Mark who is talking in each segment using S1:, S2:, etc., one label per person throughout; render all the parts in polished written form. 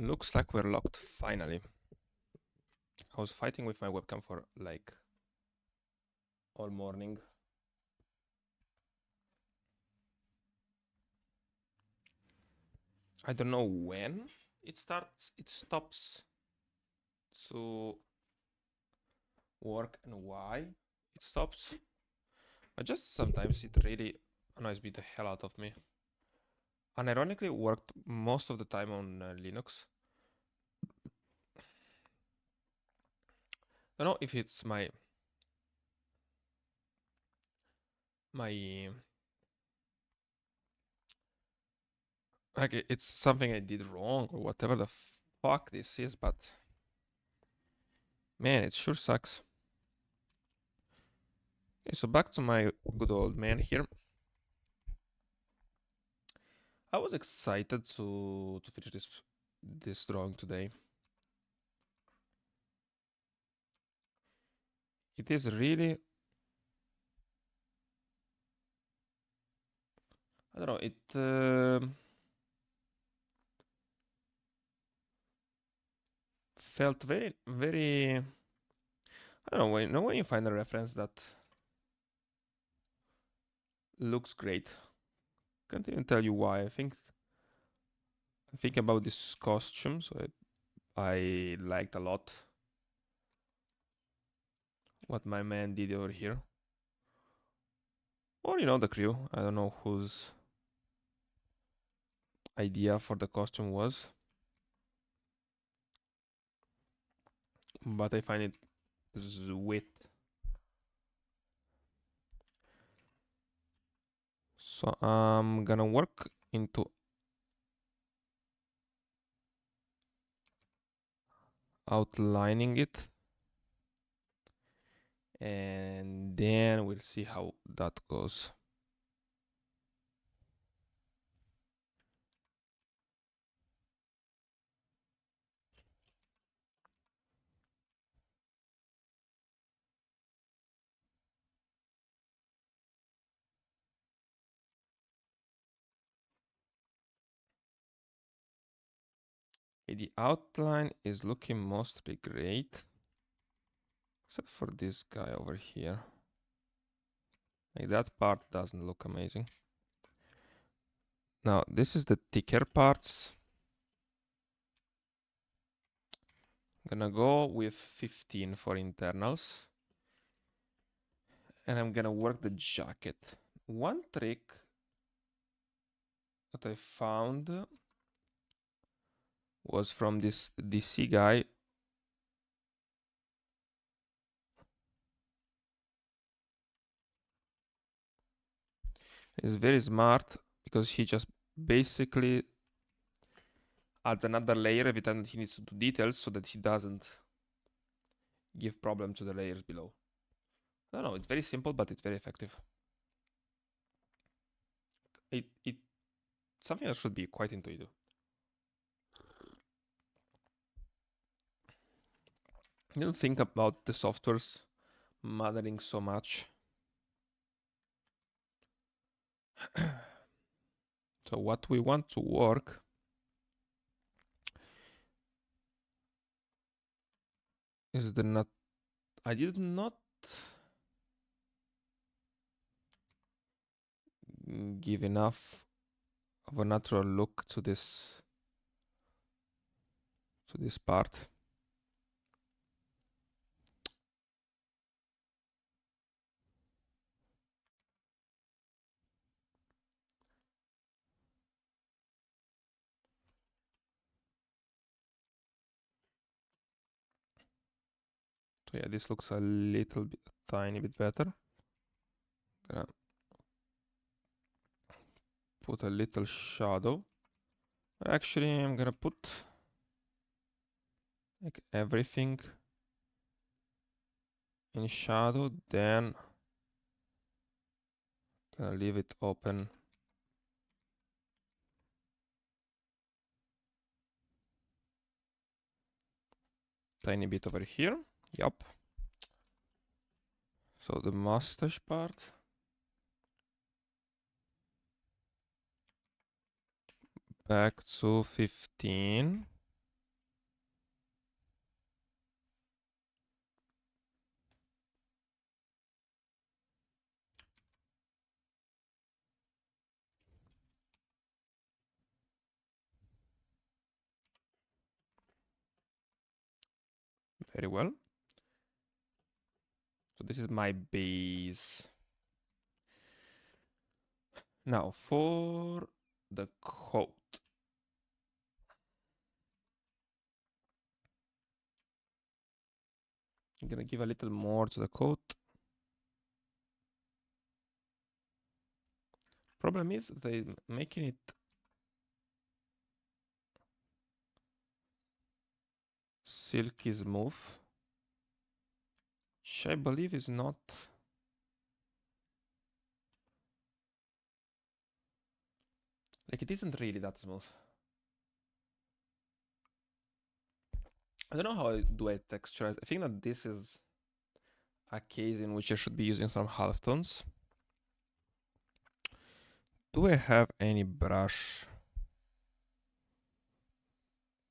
S1: Looks like we're locked, finally. I was fighting with my webcam for like all morning. I don't know when it stops to work and why it stops. But just sometimes it really annoys me the hell out of me. And ironically, it worked most of the time on Linux. I don't know if it's my like it's something I did wrong or whatever the fuck this is, but man, it sure sucks. Okay, so back to my good old man here. I was excited to finish this drawing today. It is really, I don't know, it felt very, very, I don't know, when you find a reference that looks great. Can't even tell you why. I think about this costume, so I liked a lot what my man did over here. Or, the crew. I don't know whose idea for the costume was. But I find it sweet. So I'm gonna work into outlining it. And then we'll see how that goes. The outline is looking mostly great, except for this guy over here. Like that part doesn't look amazing. Now this is the thicker parts. I'm gonna go with 15 for internals. And I'm gonna work the jacket. One trick that I found was from this DC guy. He's very smart because he just basically adds another layer every time that he needs to do details so that he doesn't give problem to the layers below. I don't know, it's very simple, but it's very effective. It's something that should be quite intuitive. You don't think about the softwares mothering so much. So what we want to work is the not. I did not give enough of a natural look to this part. So yeah, this looks a little bit, tiny bit better. Gonna put a little shadow. Actually, I'm gonna put like everything in shadow, then gonna leave it open. Tiny bit over here. Yup. So the mustache part. Back to 15. Very well. So this is my base. Now for the coat. I'm gonna give a little more to the coat. Problem is they making it silky smooth, which I believe is not. Like it isn't really that smooth. I don't know how I do I texturize. I think that this is a case in which I should be using some halftones. Do I have any brush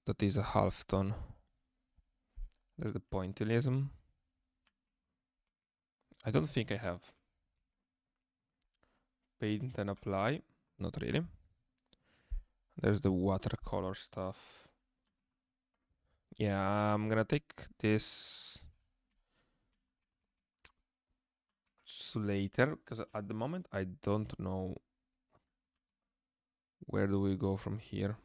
S1: that is a halftone? There's the pointillism. I don't think I have. Paint and apply. Not really. There's the watercolor stuff. Yeah, I'm gonna take this later because at the moment I don't know where do we go from here.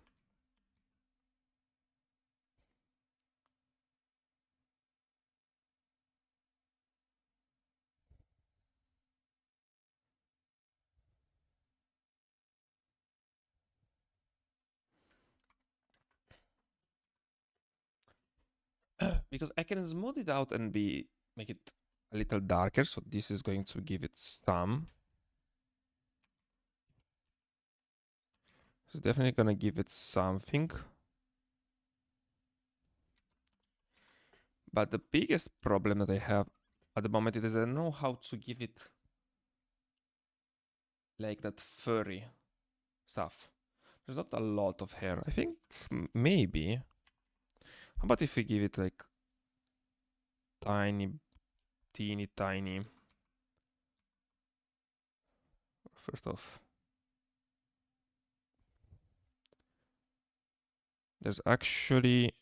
S1: Because I can smooth it out and make it a little darker. So this is going to give it some. It's definitely gonna give it something. But the biggest problem that I have at the moment is I don't know how to give it like that furry stuff. There's not a lot of hair. I think maybe. How about if we give it like tiny, teeny tiny. First off, there's actually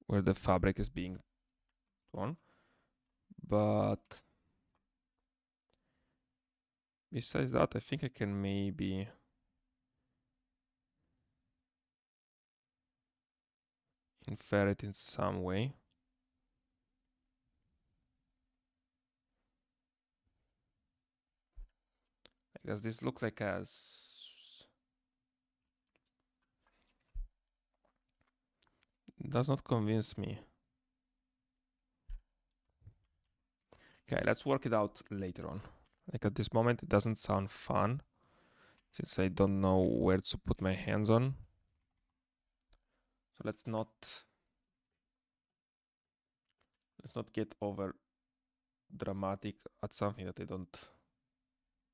S1: where the fabric is being torn. But besides that, I think I can maybe infer it in some way. Does this look like as... Does not convince me. Okay, let's work it out later on. Like at this moment, it doesn't sound fun since I don't know where to put my hands on. So let's not get over dramatic at something that I don't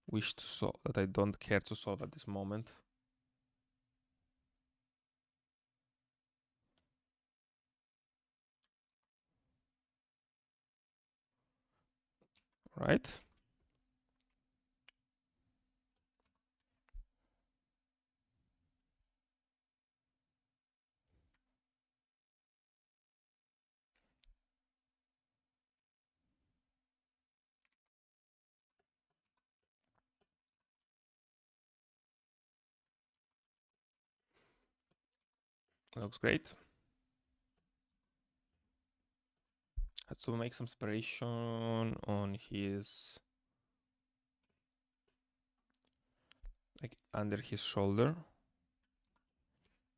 S1: wish to solve, that I don't care to solve at this moment. Right? Looks great. Let's make some separation on his, like under his shoulder.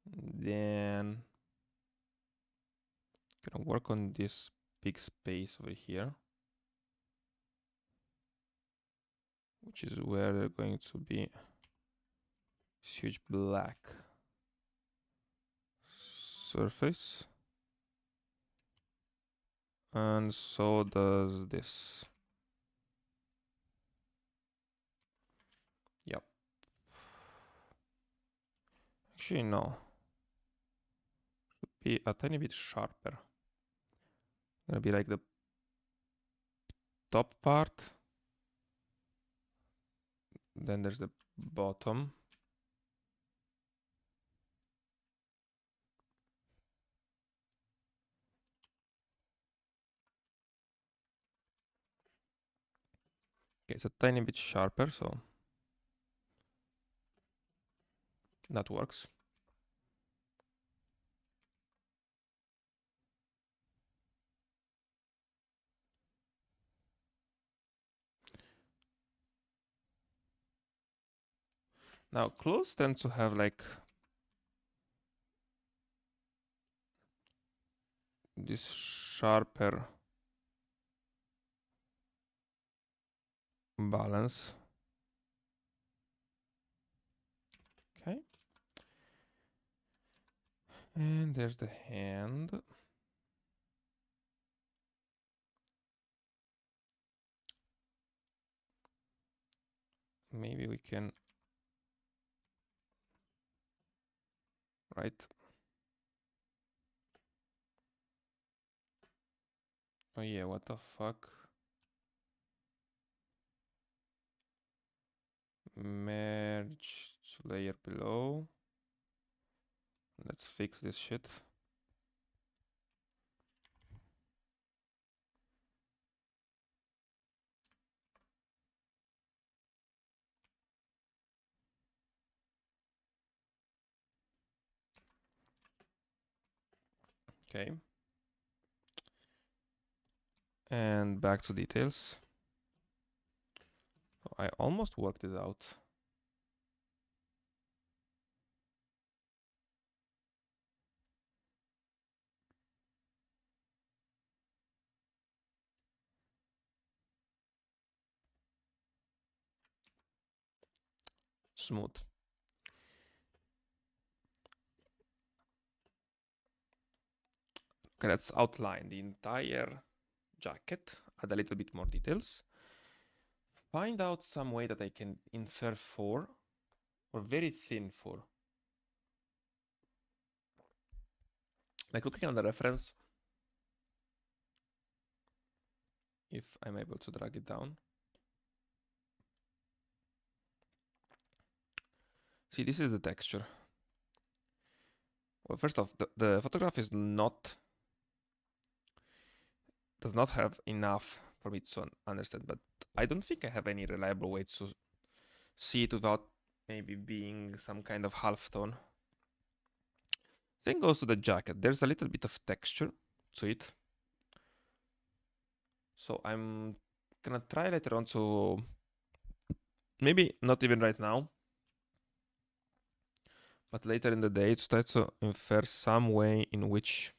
S1: Then gonna work on this big space over here, which is where they're going to be huge black surface. And so does this. Yep. Actually, no. Should be a tiny bit sharper. Gonna be like the top part. Then there's the bottom. Okay, it's a tiny bit sharper, so that works. Now, clothes tend to have like this sharper balance. Okay. And there's the hand. Maybe we can, right? Oh yeah, what the fuck? Merge layer below. Let's fix this shit. Okay. And back to details. I almost worked it out. Smooth. Okay, let's outline the entire jacket, add a little bit more details. Find out some way that I can infer 4 or very thin 4. Like looking at the reference, if I'm able to drag it down. See, this is the texture. Well, first off, the photograph is does not have enough for me to understand, but I don't think I have any reliable way to see it without maybe being some kind of half tone. Same goes to the jacket. There's a little bit of texture to it. So I'm gonna try later on to, maybe not even right now, but later in the day, to try to infer some way in which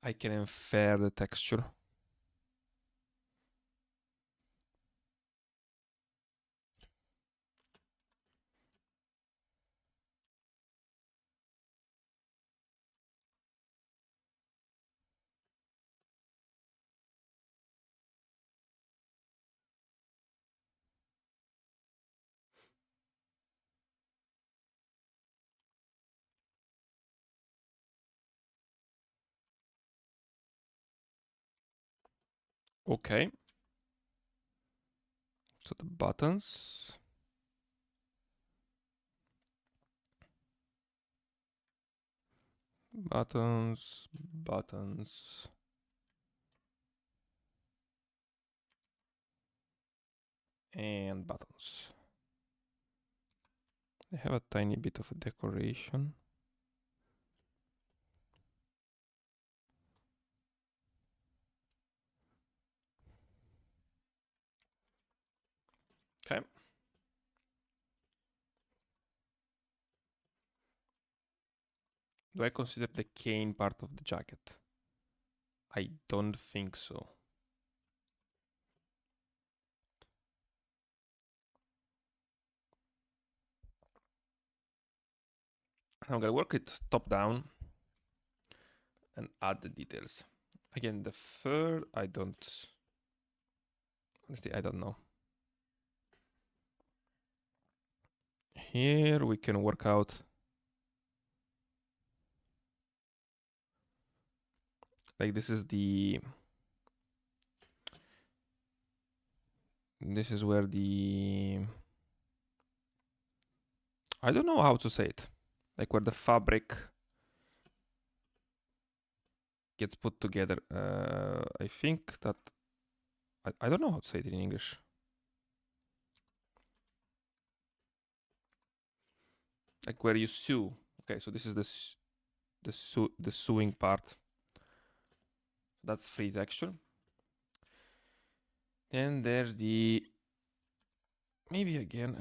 S1: I can infer the texture. Okay. So the buttons. Buttons, buttons. And buttons. They have a tiny bit of a decoration. Okay. Do I consider the cane part of the jacket? I don't think so. I'm gonna work it top down and add the details. Again, the fur, honestly, I don't know. Here we can work out like this is where I don't know how to say it, like where the fabric gets put together. I think that I don't know how to say it in English. Like where you sew. Okay, so this is the sewing part. That's free texture. Then there's the, maybe again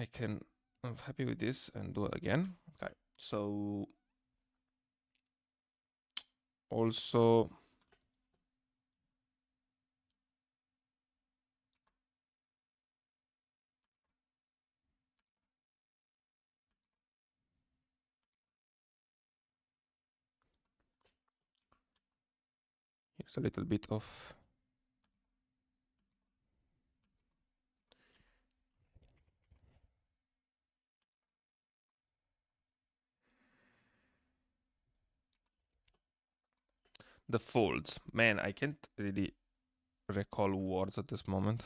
S1: I'm happy with this and do it again. Okay, so also here's a little bit of the folds. Man, I can't really recall words at this moment.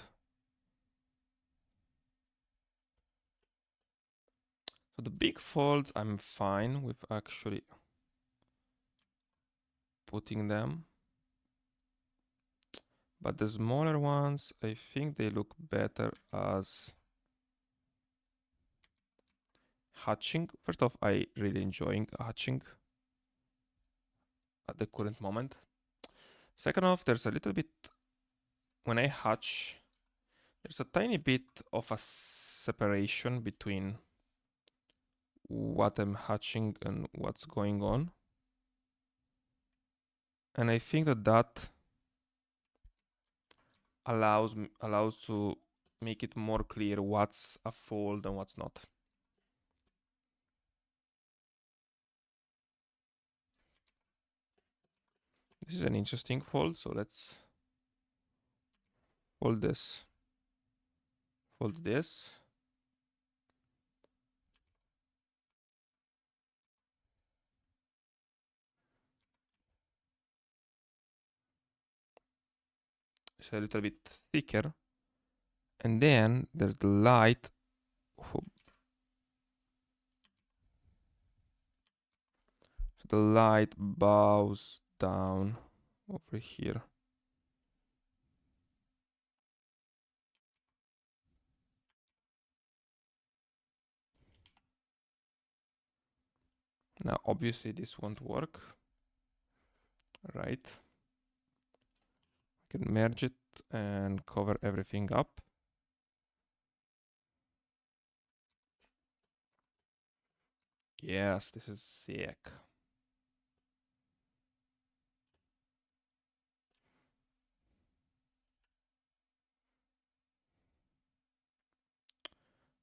S1: So the big folds, I'm fine with actually putting them. But the smaller ones, I think they look better as hatching. First off, I really enjoying hatching at the current moment. Second off, there's a little bit, when I hatch, there's a tiny bit of a separation between what I'm hatching and what's going on. And I think that allows to make it more clear what's a fold and what's not. This is an interesting fold, so let's fold this. Fold this. It's a little bit thicker. And then there's the light. So the light bows down over here. Now, obviously, this won't work, right? I can merge it and cover everything up. Yes, this is sick.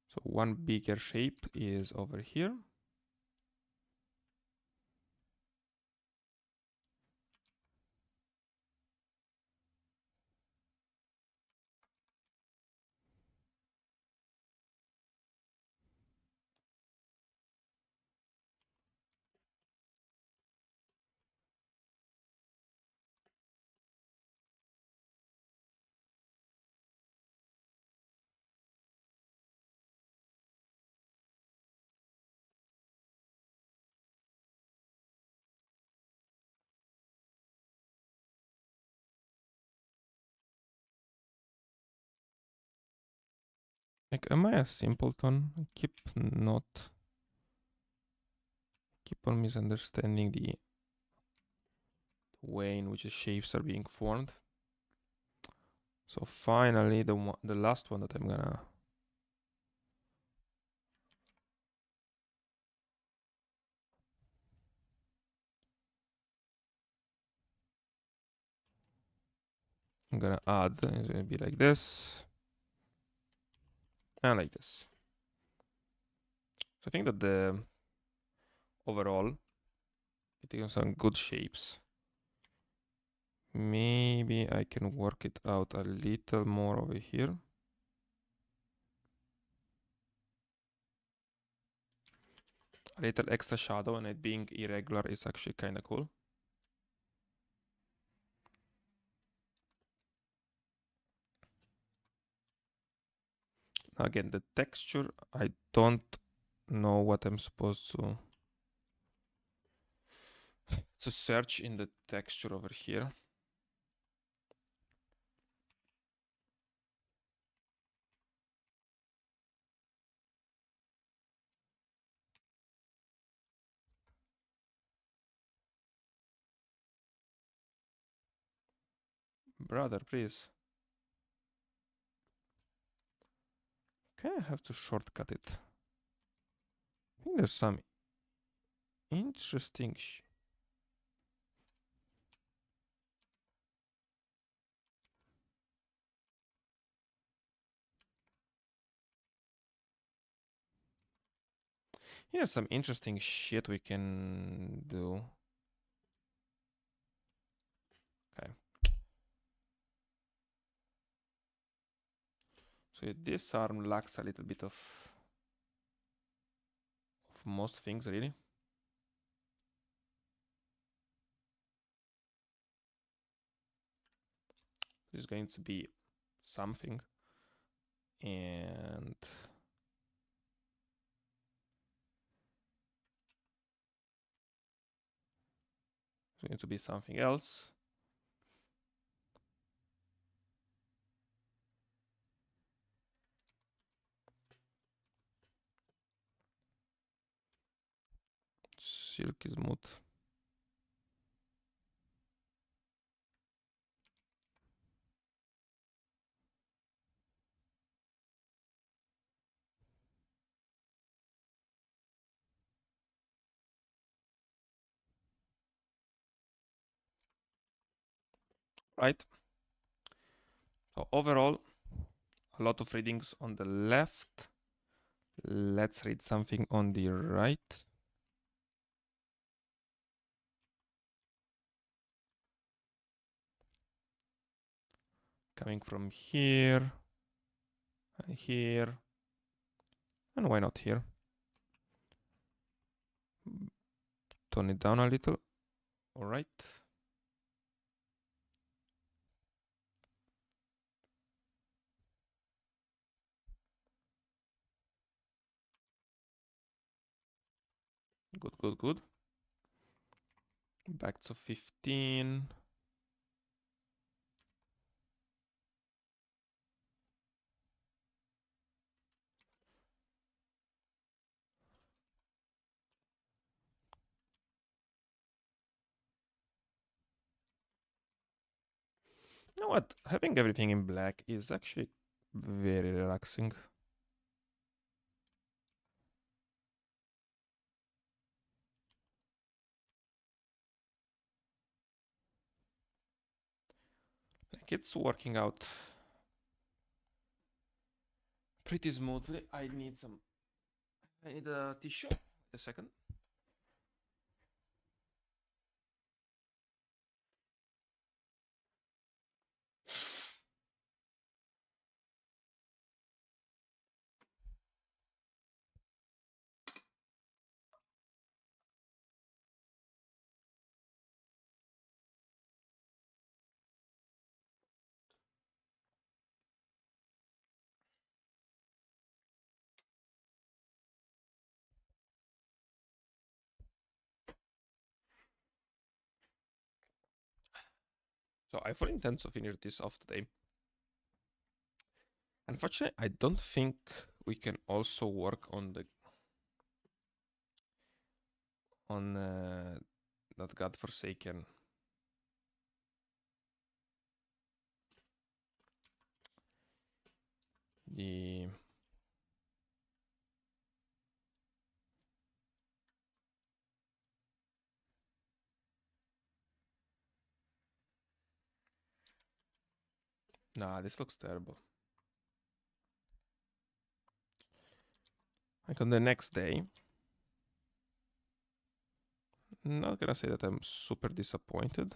S1: So one bigger shape is over here. Like, am I a simpleton? I keep on misunderstanding the way in which the shapes are being formed. So finally, the last one that I'm gonna add is gonna be like this and like this. So I think that the overall, getting some good shapes. Maybe I can work it out a little more over here. A little extra shadow and it being irregular is actually kind of cool. Again, the texture, I don't know what I'm supposed to search in the texture over here. Brother, please. Okay, I have to shortcut it. I think there's some interesting Here's some interesting shit we can do. Okay. So this arm lacks a little bit of most things, really. This is going to be something. And it's going to be something else. Silky smooth. Right? So overall, a lot of readings on the left. Let's read something on the right. Coming from here, and here, and why not here? Tone it down a little. All right. Good, good, good. Back to 15. You know what? Having everything in black is actually very relaxing. Like it's working out pretty smoothly. I need a tissue. A second. So I fully intend to finish this off today. Unfortunately, I don't think we can also work on that godforsaken the Nah, this looks terrible. Like on the next day, not gonna say that I'm super disappointed.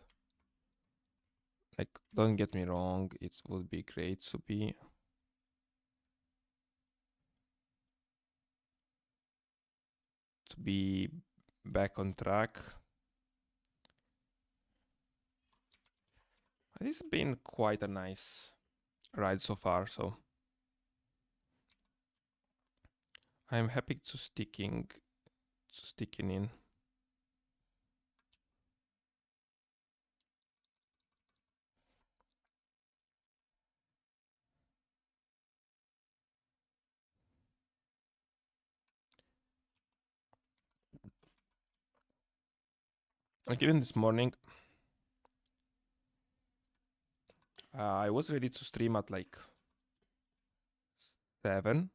S1: Like, don't get me wrong, it would be great to be back on track. This has been quite a nice ride so far, so I'm happy to sticking in. Like even this morning, I was ready to stream at like 7,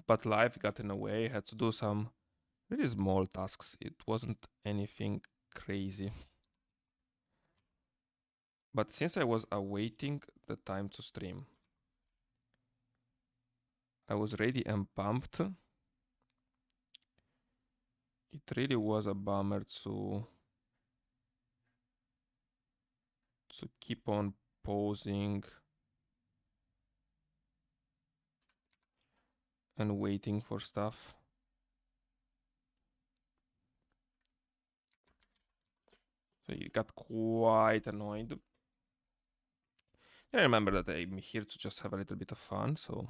S1: but life got in the way. I had to do some really small tasks. It wasn't anything crazy. But since I was awaiting the time to stream, I was ready and pumped. It really was a bummer to keep on pausing and waiting for stuff. So it got quite annoyed. I remember that I'm here to just have a little bit of fun, so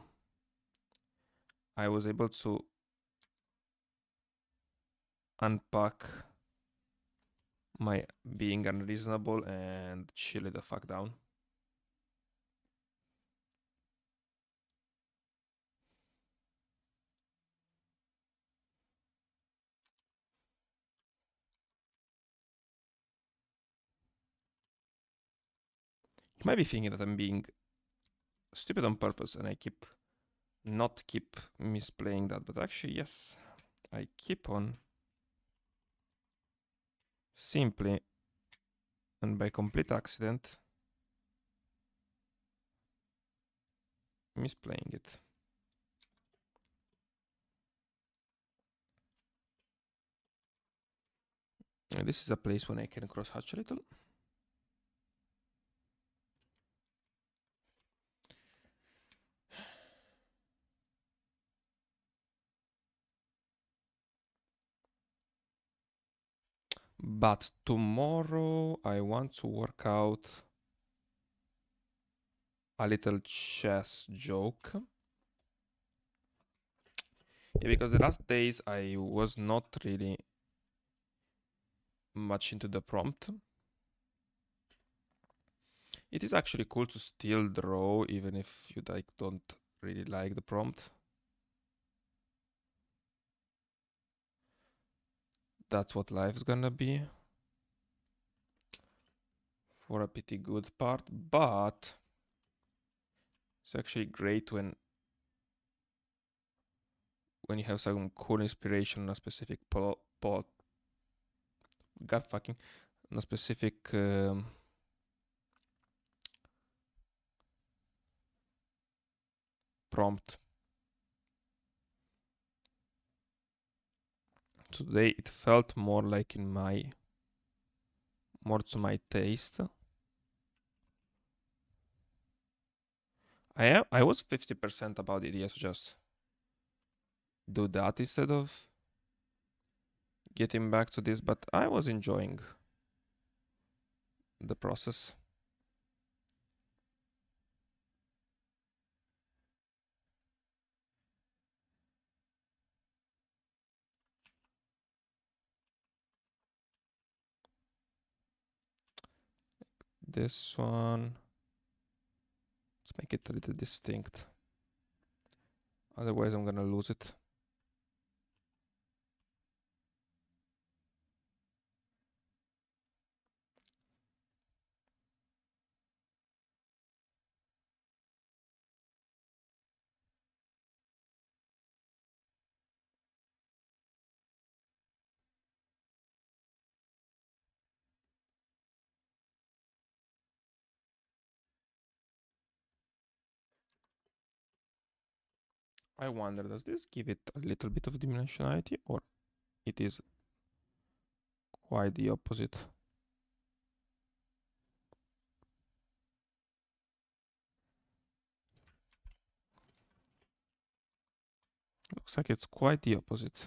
S1: I was able to unpack my being unreasonable and chill it the fuck down. You might be thinking that I'm being stupid on purpose and I keep misplaying that, but actually, yes, I keep on simply and by complete accident misplaying it. And this is a place when I can cross hatch a little. But tomorrow I want to work out a little chess joke. Yeah, because the last days I was not really much into the prompt. It is actually cool to still draw even if you don't really like the prompt. That's what life's gonna be for a pretty good part, but it's actually great when you have some cool inspiration on a specific god fucking on a specific prompt. Today it felt more like more to my taste. I was 50% about the idea to just do that instead of getting back to this, but I was enjoying the process. This one, let's make it a little distinct. Otherwise, I'm gonna lose it. I wonder, does this give it a little bit of dimensionality or it is quite the opposite? Looks like it's quite the opposite.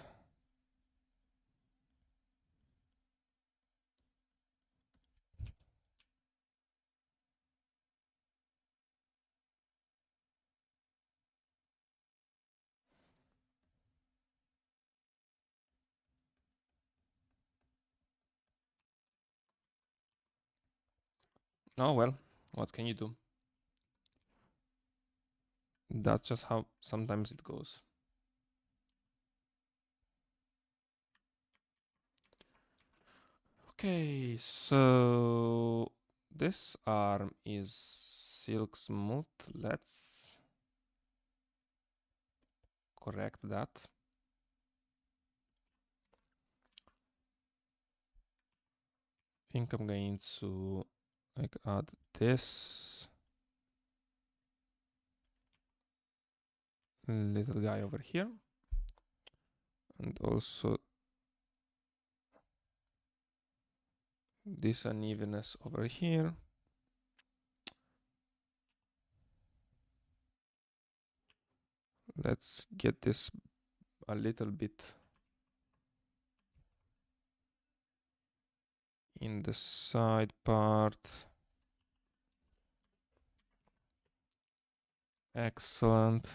S1: Oh well, what can you do? That's just how sometimes it goes. Okay, so this arm is silk smooth. Let's correct that. I think I'm going to like add this little guy over here, and also this unevenness over here. Let's get this a little bit in the side part. Excellent.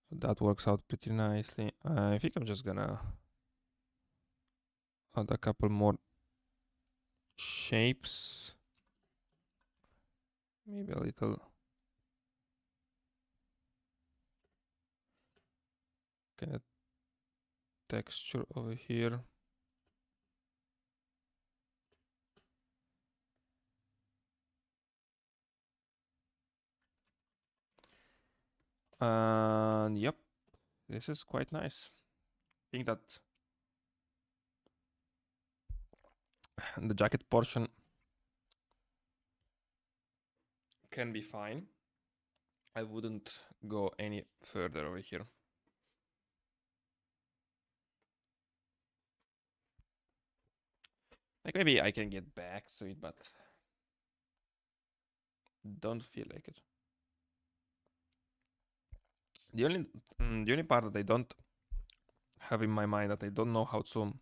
S1: So that works out pretty nicely. I think I'm just gonna add a couple more shapes. Maybe a little kind of texture over here. And yep, this is quite nice. I think that the jacket portion can be fine. I wouldn't go any further over here. Like maybe I can get back to it, but don't feel like it. The only part that I don't have in my mind that I don't know how to.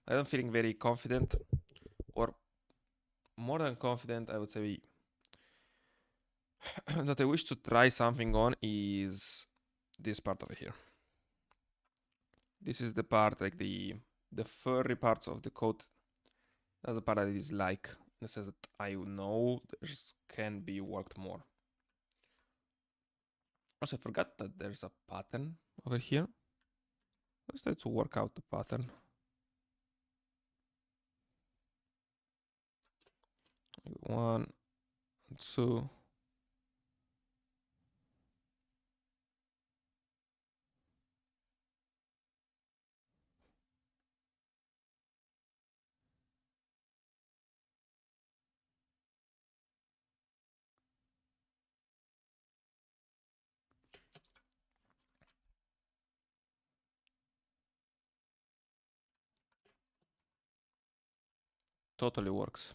S1: I don't feeling very confident, or more than confident, I would say that I wish to try something on is this part over here. This is the part like the furry parts of the coat. That's the part that I dislike. In the sense that I know there can be worked more. Also, I forgot that there's a pattern over here. Let's try to work out the pattern. One, two. Totally works.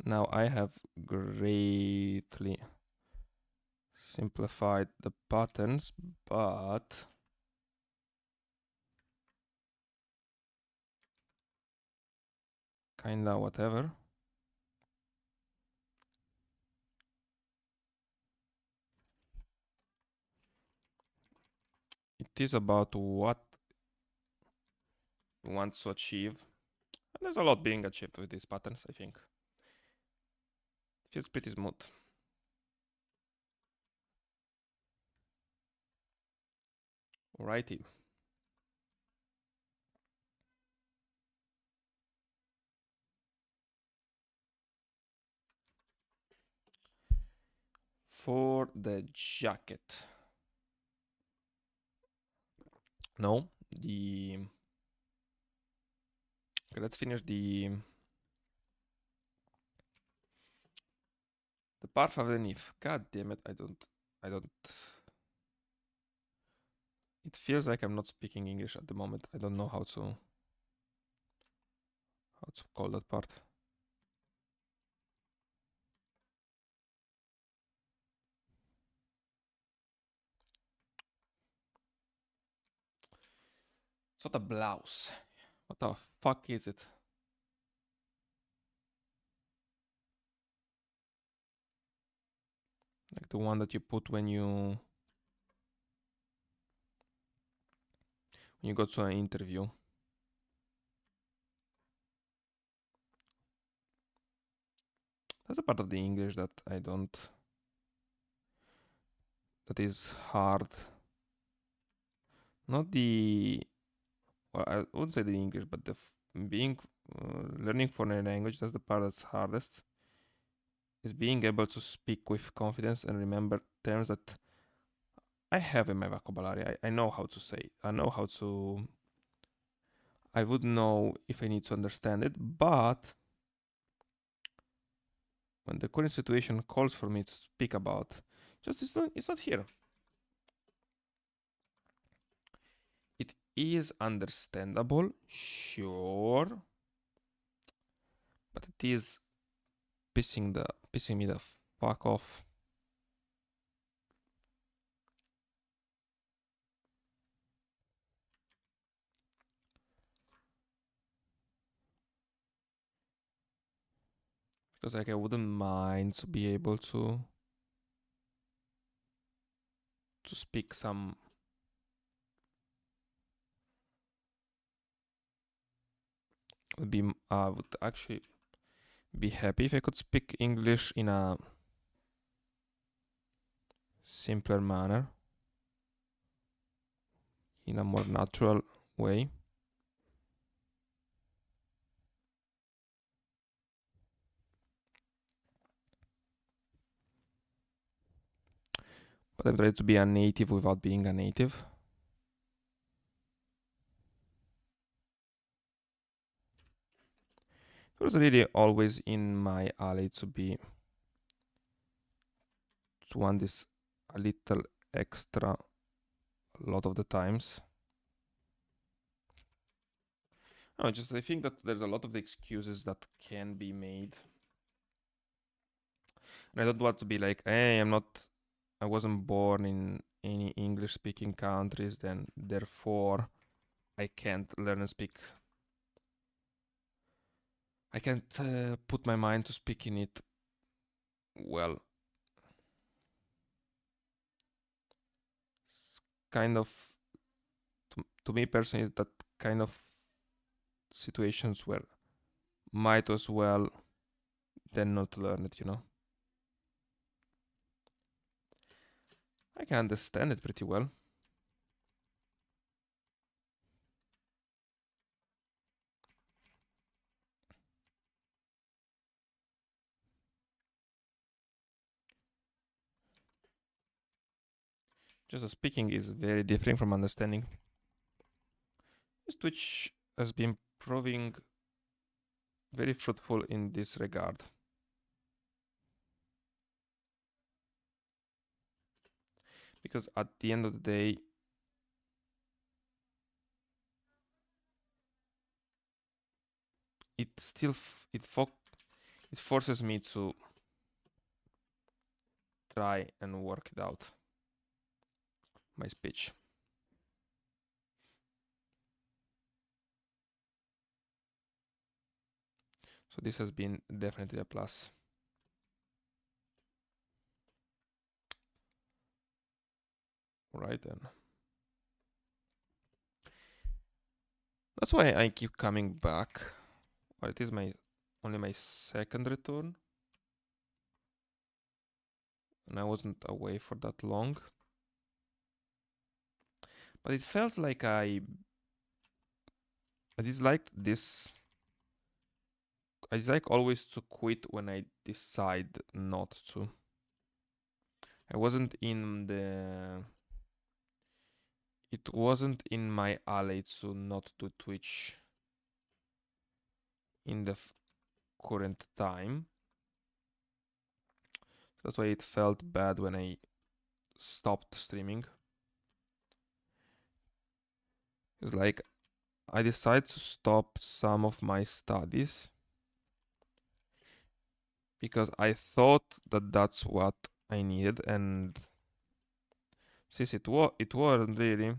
S1: Now I have greatly simplified the patterns, but kinda whatever. It is about what you want to achieve. And there's a lot being achieved with these patterns, I think. It feels pretty smooth. Alrighty. For the jacket. No, the okay, let's finish the part underneath. God damn it, I don't it feels like I'm not speaking English at the moment. I don't know how to call that part. It's not a blouse. What the fuck is it? Like the one that you put when you go to an interview. That's a part of the English that I don't that is hard. Not the, well, I wouldn't say the English, but the being learning foreign language. That's the part that's hardest. Is being able to speak with confidence and remember terms that I have in my vocabulary. I know how to say. I know how to. I would know if I need to understand it, but when the current situation calls for me to speak about, just it's not here. It is understandable, sure, but it is pissing me the fuck off. Because like I wouldn't mind to be able to speak some. Would actually be happy if I could speak English in a simpler manner, in a more natural way. But I'm trying to be a native without being a native. It was really always in my alley to want this a little extra a lot of the times. No, just I think that there's a lot of the excuses that can be made. And I don't want to be like, hey, I wasn't born in any English speaking countries, then therefore I can't learn and speak. I can't put my mind to speak in it well. It's kind of, to me personally, that kind of situations where might as well then not learn it, you know? I can understand it pretty well. Just speaking is very different from understanding. This Twitch has been proving very fruitful in this regard. Because at the end of the day, it still it forces me to try and work it out, my speech. So this has been definitely a plus. Right then. That's why I keep coming back. Well, it is only my second return. And I wasn't away for that long. But it felt like I disliked this. I dislike always to quit when I decide not to. I wasn't in the. It wasn't in my alley to not do Twitch in the current time. That's why it felt bad when I stopped streaming. It's like I decided to stop some of my studies because I thought that that's what I needed, and since it wasn't really,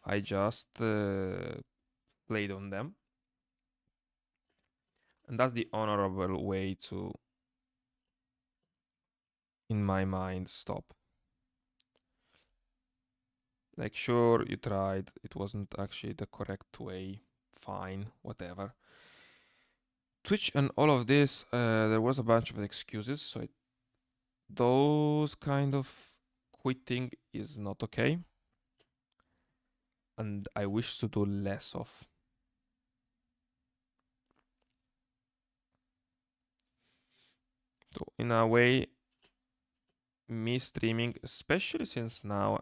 S1: I just played on them, and that's the honorable way to, in my mind, stop. Like, sure, you tried, it wasn't actually the correct way, fine, whatever. Twitch and all of this, there was a bunch of excuses, so I those kind of quitting is not okay, and I wish to do less of. So in a way, me streaming, especially since now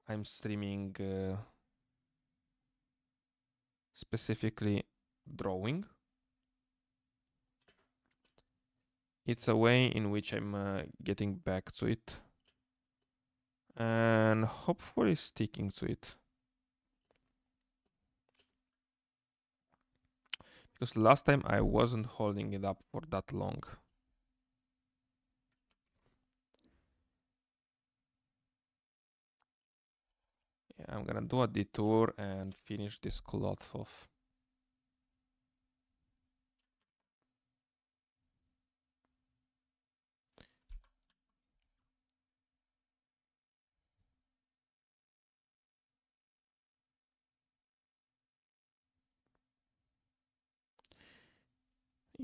S1: I'm streaming specifically drawing, it's a way in which I'm getting back to it and hopefully sticking to it. Because last time I wasn't holding it up for that long. Yeah, I'm gonna do a detour and finish this cloth off.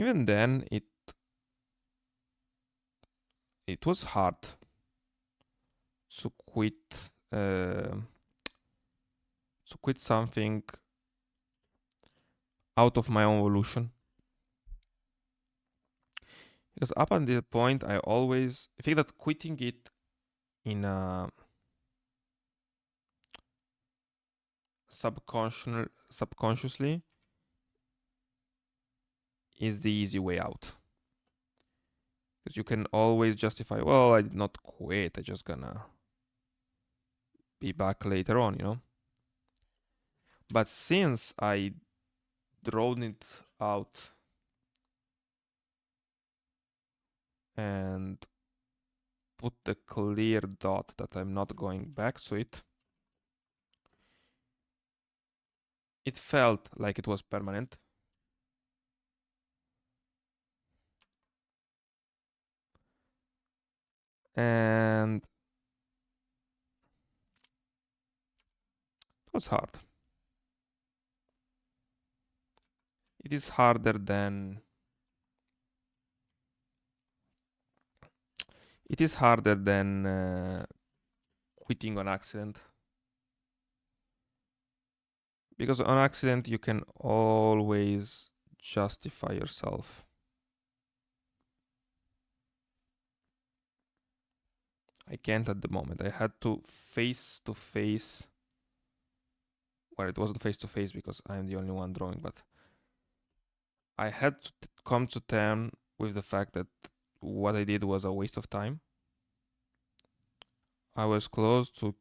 S1: Even then, it was hard to quit uh, to quit something out of my own volition. Because up until the point, I always think that quitting it in a subconsciously is the easy way out. Because you can always justify, well, I did not quit. I just gonna be back later on, you know. But since I drawn it out and put the clear dot that I'm not going back to it, it felt like it was permanent. And it was hard. It is harder than quitting on accident. Because on accident you can always justify yourself. I can't at the moment. I had to face to face. Well, it wasn't face to face because I'm the only one drawing, but I had to come to terms with the fact that what I did was a waste of time. I was close to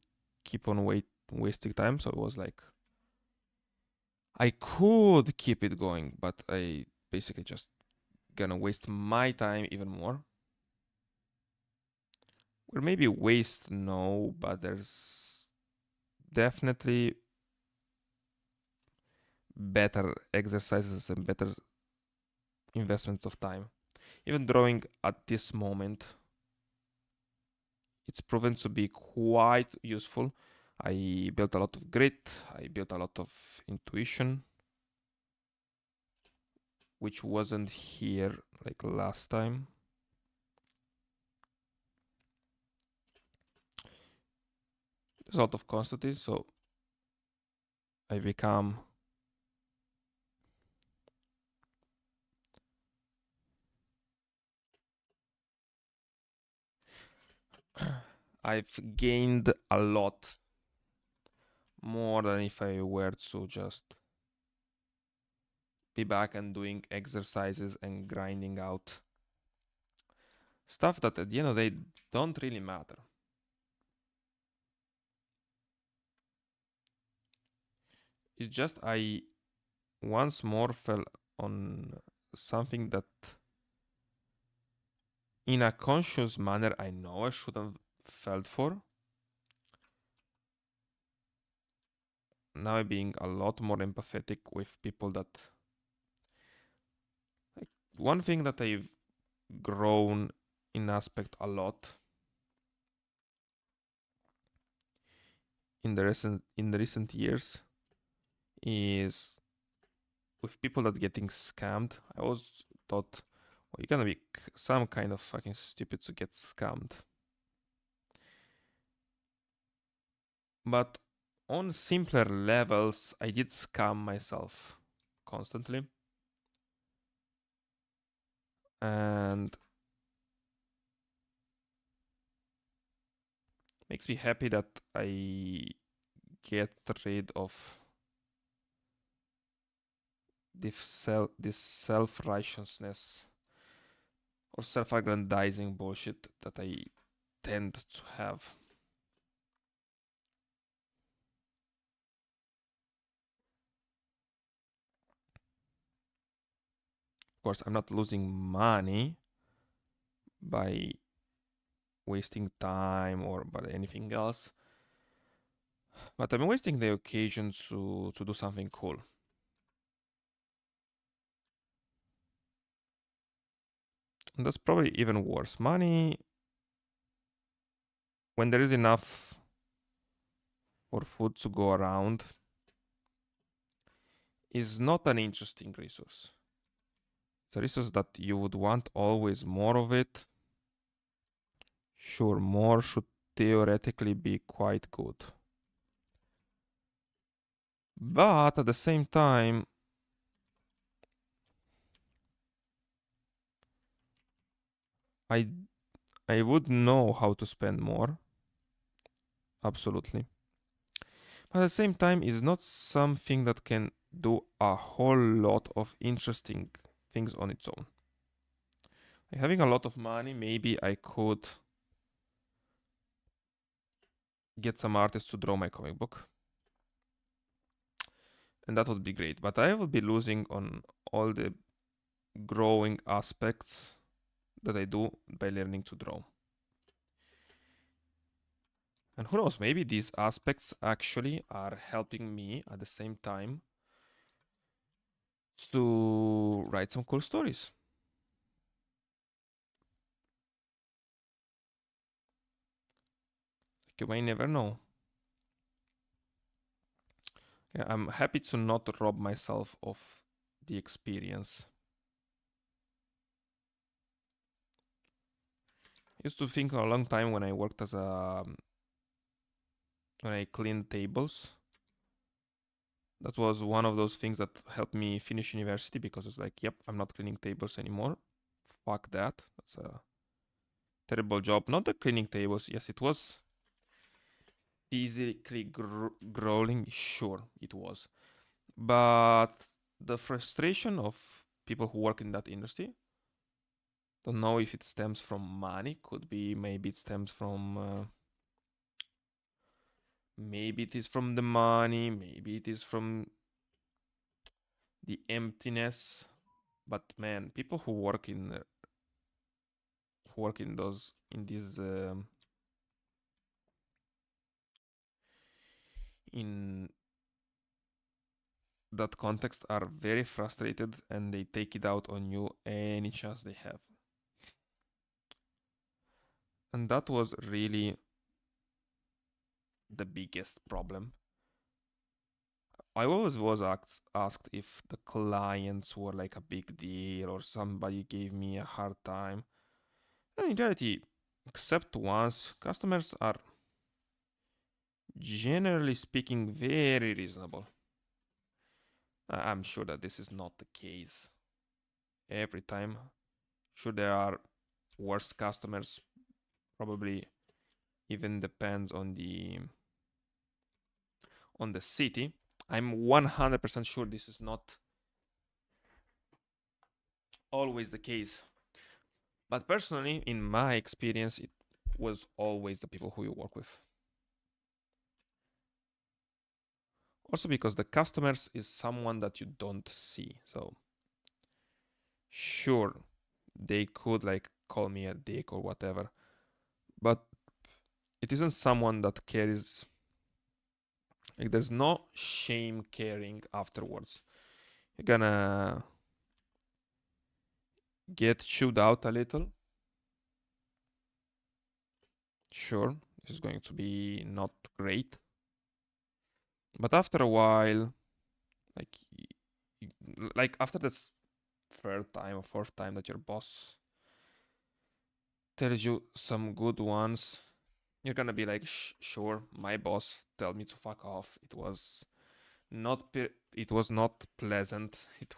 S1: keep on wasting time, so it was like I could keep it going, but I basically just gonna waste my time even more. Or maybe waste, no, but there's definitely better exercises and better investment of time. Even drawing at this moment, it's proven to be quite useful. I built a lot of grit, I built a lot of intuition, which wasn't here like last time. There's a lot of constancy, so I become I've gained a lot more than if I were to just be back and doing exercises and grinding out stuff that at the end of the day don't really matter. It's just I once more fell on something that in a conscious manner I know I should have felt for. Now I'm being a lot more empathetic with people that like one thing that I've grown in aspect a lot in the recent years is with people that getting scammed. I always thought, Well, you're gonna be some kind of fucking stupid to get scammed. But on simpler levels, I did scam myself constantly. And makes me happy that I get rid of this self-righteousness or self-aggrandizing bullshit that I tend to have. Of course, I'm not losing money by wasting time or by anything else, but I'm wasting the occasion to do something cool. And that's probably even worse. Money, when there is enough for food to go around, is not an interesting resource. It's a resource that you would want always more of it. Sure, more should theoretically be quite good. But at the same time, I I would know how to spend more. Absolutely. But at the same time, it's not something that can do a whole lot of interesting things on its own. Like having a lot of money, maybe I could get some artists to draw my comic book. And that would be great. But I would be losing on all the growing aspects that I do by learning to draw. And who knows, maybe these aspects actually are helping me at the same time to write some cool stories. You may never know. Yeah, I'm happy to not rob myself of the experience. I used to think a long time when I worked as a when I cleaned tables. That was one of those things that helped me finish university because it's like, yep, I'm not cleaning tables anymore. Fuck that. That's a terrible job. Not the cleaning tables. Yes, it was physically grueling. Sure, it was. But the frustration of people who work in that industry, don't know if it stems from money. Could be, maybe it stems from maybe it is from the money, maybe it is from the emptiness. But man, people who work in those in these in that context are very frustrated and they take it out on you any chance they have. And that was really the biggest problem. I always was asked if the clients were like a big deal or somebody gave me a hard time. And in reality, except once, customers are generally speaking very reasonable. I'm sure that this is not the case every time. Sure, there are worse customers, probably even depends on the city. I'm 100% sure this is not always the case. But personally, in my experience, it was always the people who you work with. Also because the customers is someone that you don't see. So sure, they could like call me a dick or whatever, but it isn't someone that carries, like there's no shame caring afterwards. You're gonna get chewed out a little. Sure, this is going to be not great. But after a while, like like after this third time or fourth time that your boss tells you some good ones, you're gonna be like, sure, my boss told me to fuck off. It was not pleasant. It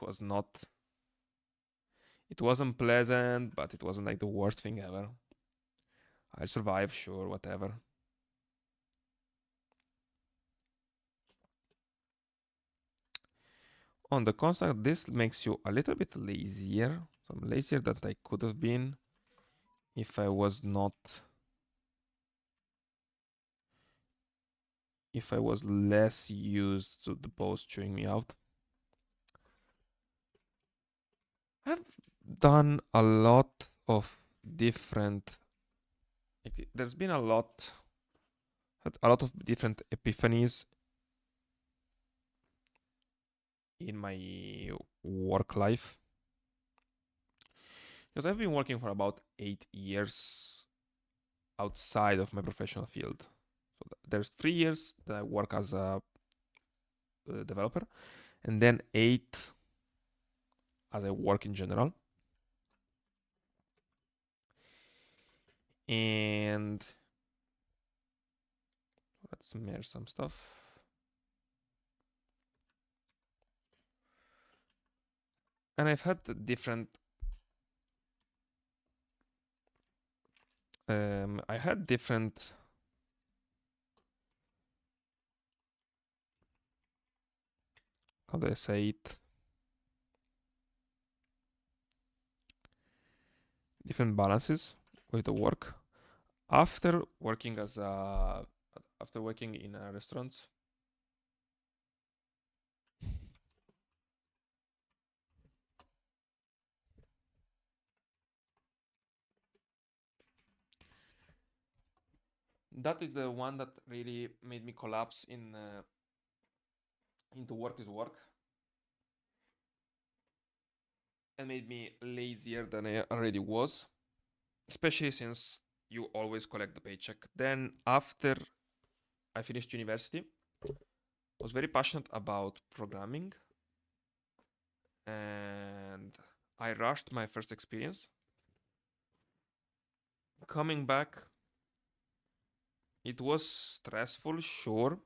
S1: wasn't pleasant, but it wasn't like the worst thing ever. I'll survive, sure, whatever. On the constant, this makes you a little bit lazier. So I'm lazier than I could have been if I was not, if I was less used to the boss chewing me out. I've done a lot of different, there's been had a lot of different epiphanies in my work life. Because I've been working for about 8 years outside of my professional field. So there's 3 years that I work as a developer, and then 8 as I work in general. And let's merge some stuff. And I've had different. I had different. How do I say it? Different balances with the work. After working in a restaurant, that is the one that really made me collapse into work is work, and made me lazier than I already was, especially since you always collect the paycheck. Then after I finished university, I was very passionate about programming, and I rushed my first experience. Coming back, it was stressful, sure,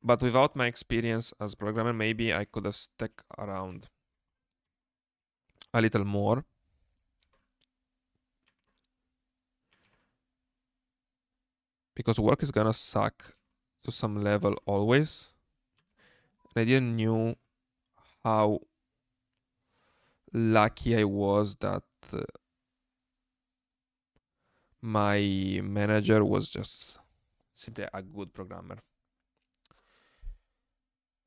S1: but without my experience as a programmer, maybe I could have stuck around a little more. Because work is gonna suck to some level always. And I didn't knew how lucky I was that my manager was just simply a good programmer.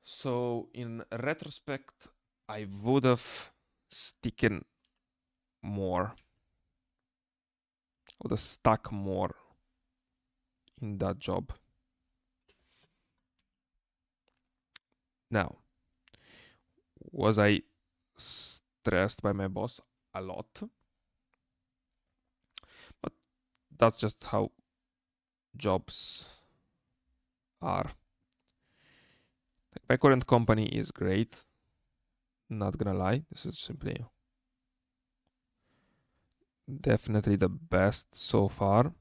S1: So in retrospect, I would have sticking more, would have stuck more in that job. Now, was I stressed by my boss? A lot. But that's just how jobs are. Like my current company is great. Not gonna lie, this is simply definitely the best so far.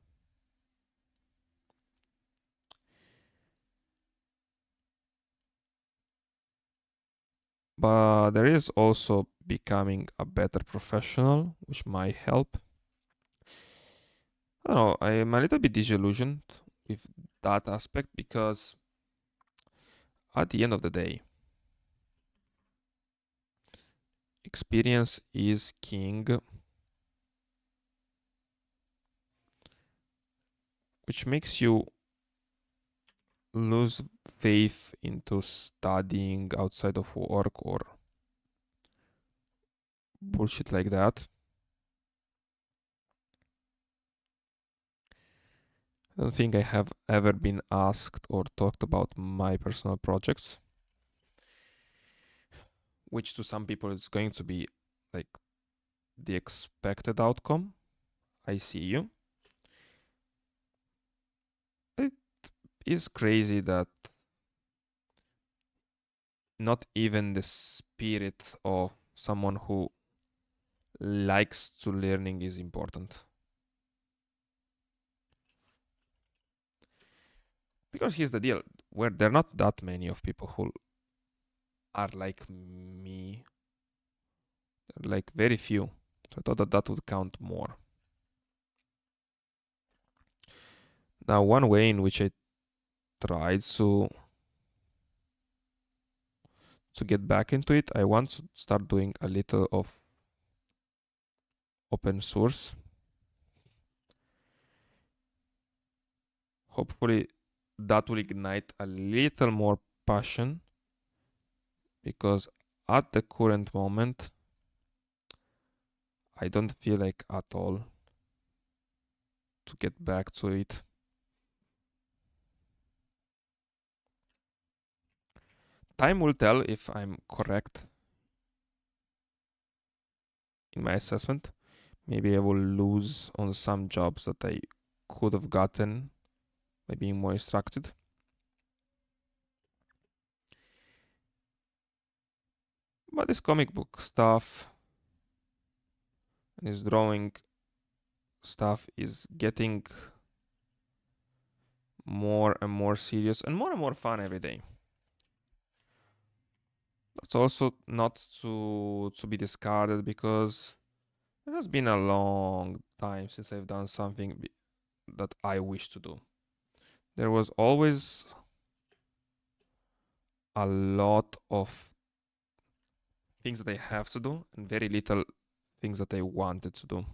S1: But there is also becoming a better professional, which might help. I don't know, I am a little bit disillusioned with that aspect because at the end of the day, experience is king, which makes you lose faith into studying outside of work or bullshit like that. I don't think I have ever been asked or talked about my personal projects, which to some people is going to be like the expected outcome. I see you. It is crazy that not even the spirit of someone who likes to learning is important. Because here's the deal, where there are not that many of people who are like me. Like very few. So I thought that that would count more. Now, one way in which I tried to get back into it, I want to start doing a little of open source. Hopefully that will ignite a little more passion, because at the current moment I don't feel like at all to get back to it. Time will tell if I'm correct in my assessment. Maybe I will lose on some jobs that I could have gotten by being more instructed. But this comic book stuff and this drawing stuff is getting more and more serious and more fun every day. That's also not to be discarded, because it has been a long time since I've done something that I wish to do. There was always a lot of things that I have to do and very little things that I wanted to do.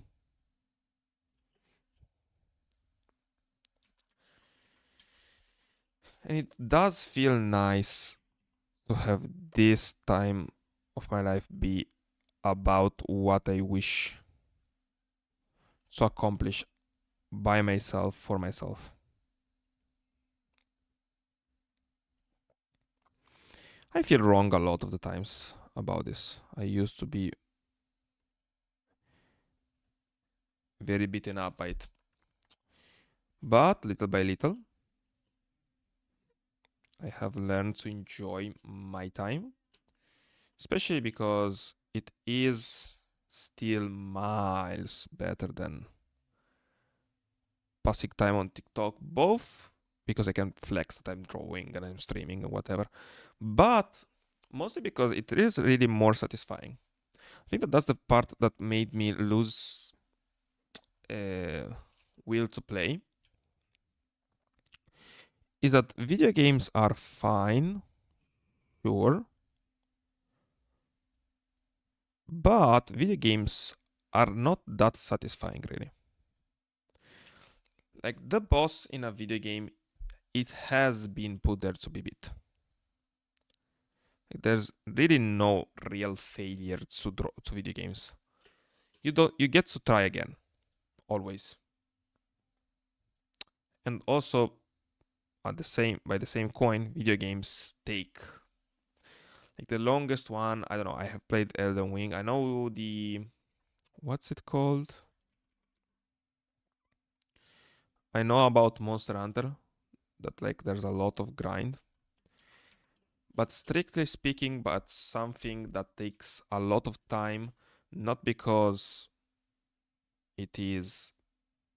S1: And it does feel nice to have this time of my life be about what I wish to accomplish by myself, for myself. I feel wrong a lot of the times about this. I used to be very beaten up by it. But little by little, I have learned to enjoy my time, especially because it is still miles better than passing time on TikTok, both because I can flex that I'm drawing and I'm streaming and whatever, but mostly because it is really more satisfying. I think that that's the part that made me lose will to play, is that video games are fine, sure, but video games are not that satisfying, really. Like, the boss in a video game, it has been put there to be beat. Like, there's really no real failure to video games. You get to try again, always. And also, by the same coin, video games take, like, the longest one. I don't know. I have played Elden Ring. I know what's it called? I know about Monster Hunter, that, like, there's a lot of grind. But strictly speaking, but something that takes a lot of time, not because it is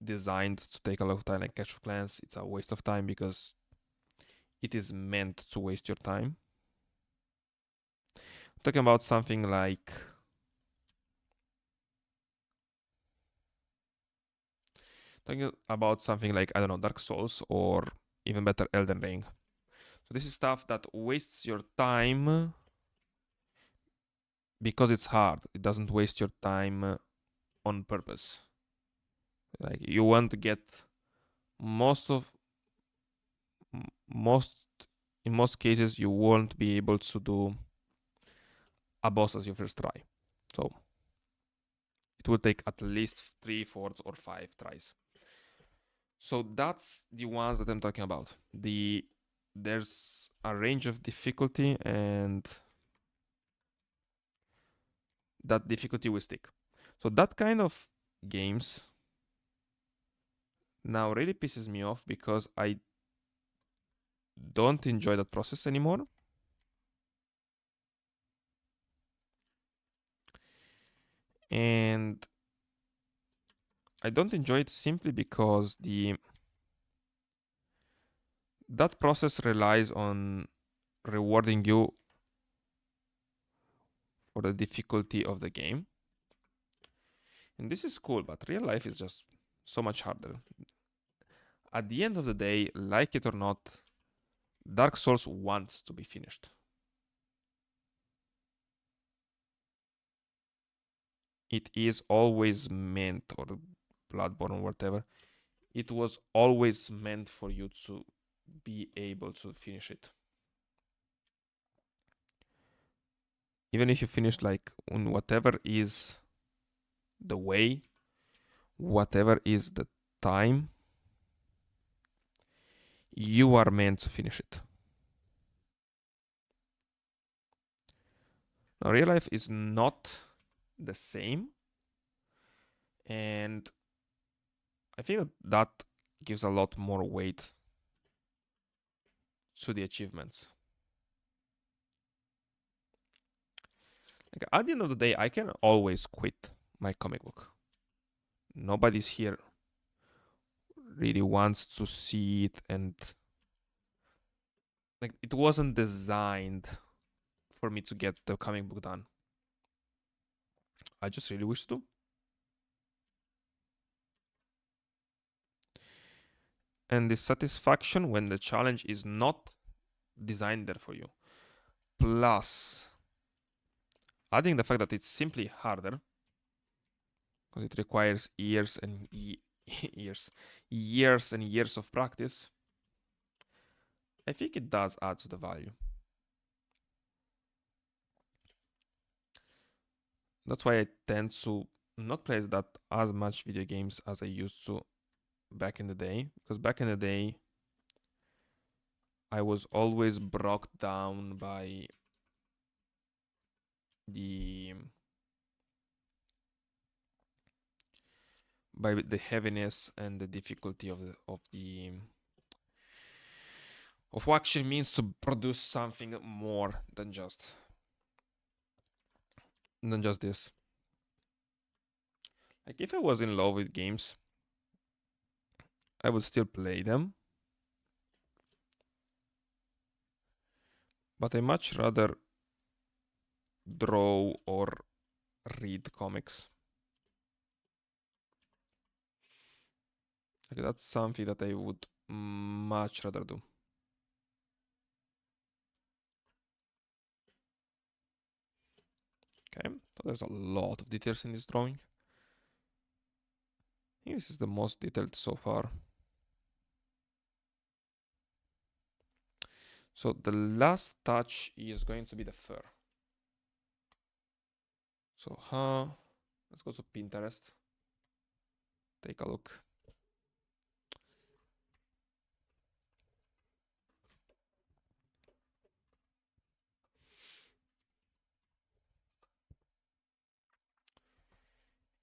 S1: designed to take a lot of time, like Clash of Clans. It's a waste of time because it is meant to waste your time. I'm talking about something like I don't know, Dark Souls, or even better, Elden Ring. So this is stuff that wastes your time because it's hard. It doesn't waste your time on purpose. Like, you want to get most of most in most cases you won't be able to do a boss as your first try. So it will take at least 3, 4, or 5 tries. So that's the ones that I'm talking about. There's a range of difficulty, and that difficulty will stick. So that kind of games now really pisses me off, because I don't enjoy that process anymore. And I don't enjoy it simply because that process relies on rewarding you for the difficulty of the game. And this is cool, but real life is just so much harder. At the end of the day, like it or not, Dark Souls wants to be finished. It is always meant, or Bloodborne or whatever, it was always meant for you to be able to finish it. Even if you finish like on whatever is the way, whatever is the time, you are meant to finish it. Now, real life is not the same, and I think that gives a lot more weight to the achievements. Like at the end of the day, I can always quit my comic book. Nobody's here really wants to see it, and like it wasn't designed for me to get the comic book done. I just really wish to. And the satisfaction when the challenge is not designed there for you. Plus, adding the fact that it's simply harder because it requires years and years and years of practice. I think it does add to the value. That's why I tend to not play that as much video games as I used to back in the day. Because back in the day, I was always brought down the by the heaviness and the difficulty of what actually means to produce something more than just this. Like if I was in love with games, I would still play them, but I much rather draw or read comics. Like that's something that I would much rather do. Okay, so there's a lot of details in this drawing. I think this is the most detailed so far. So the last touch is going to be the fur. So let's go to Pinterest. Take a look.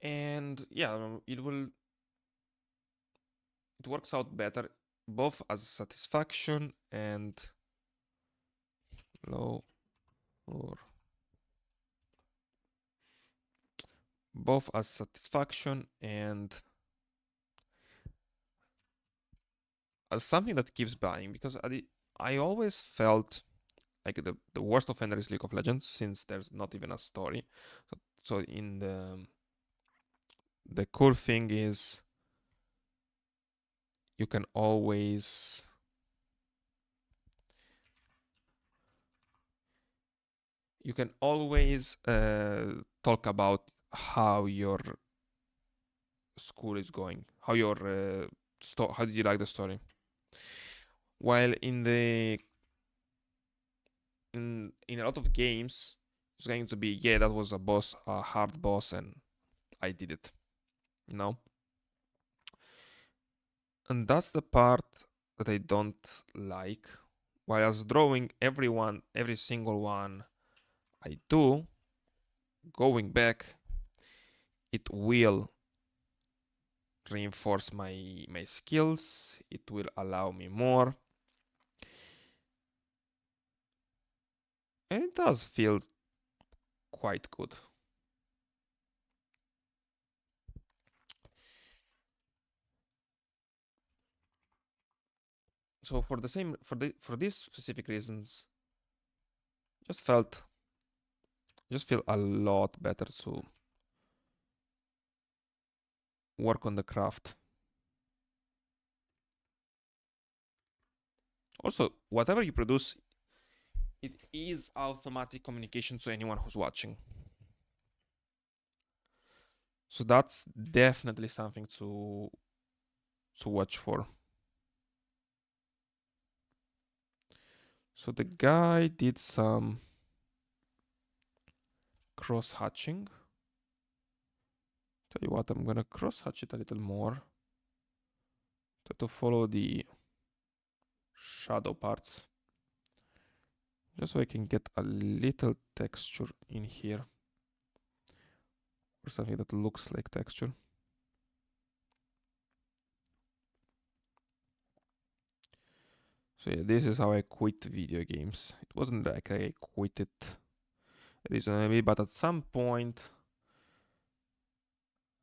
S1: And yeah, it works out better both as satisfaction and low or both as satisfaction and as something that keeps buying, because I always felt like the worst offender is League of Legends, since there's not even a story. So in the cool thing is you can always talk about how your school is going, how your how did you like the story. While in a lot of games, it's going to be, yeah, that was a hard boss, and I did it, you know. And that's the part that I don't like. While as drawing every single one I do, going back, it will reinforce my skills. It will allow me more, and it does feel quite good. So for these specific reasons, just felt just feel a lot better to work on the craft. Also, whatever you produce, it is automatic communication to anyone who's watching. So that's definitely something to watch for. So the guy did some cross hatching. Tell you what, I'm gonna cross hatch it a little more to follow the shadow parts, just so I can get a little texture in here, or something that looks like texture. So yeah, this is how I quit video games. It wasn't like I quit it reasonably, but at some point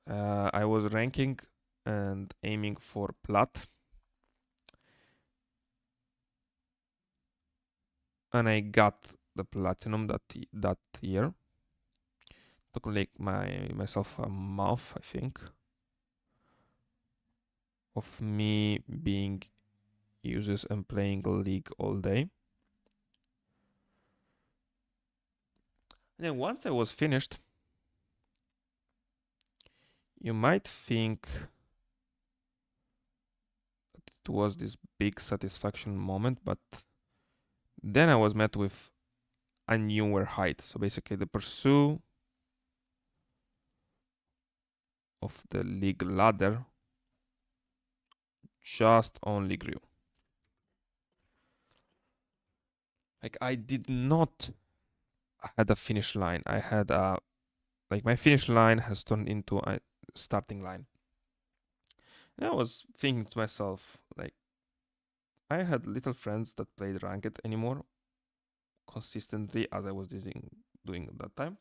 S1: I was ranking and aiming for plat, and I got the platinum that year. Took like myself a month, I think, of me being useless and playing League all day. And then once I was finished, you might think it was this big satisfaction moment, but then I was met with a newer height. So basically, the pursuit of the league ladder just only grew. Like I did not had a finish line. I had a like my finish line has turned into a starting line. And I was thinking to myself, like I had little friends that played ranked anymore consistently as I was doing at that time.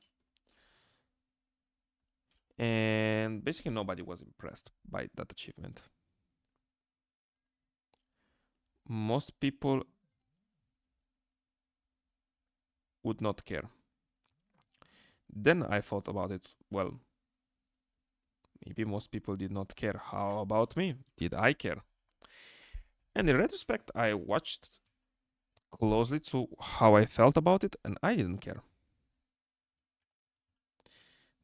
S1: And basically nobody was impressed by that achievement. Most people would not care. Then I thought about it, well, maybe most people did not care. How about me? Did I care? And in retrospect, I watched closely to how I felt about it, and I didn't care.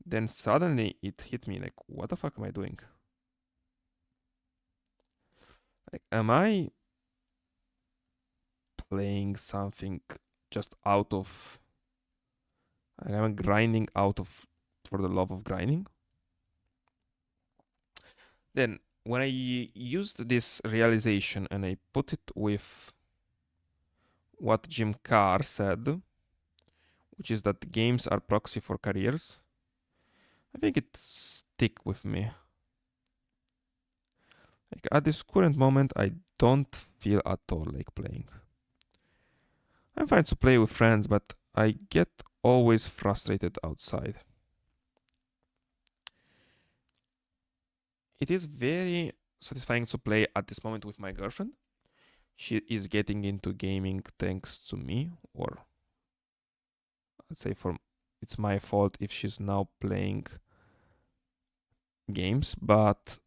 S1: Then suddenly it hit me like, what the fuck am I doing? Like, am I playing something just out of. I'm grinding out of. For the love of grinding? Then, when I used this realization and I put it with what Jim Carr said, which is that games are proxy for careers, I think it stick with me. Like at this current moment, I don't feel at all like playing. I'm fine to play with friends, but I get always frustrated outside. It is very satisfying to play at this moment with my girlfriend. She is getting into gaming thanks to me, or I'd say for it's my fault if she's now playing games, but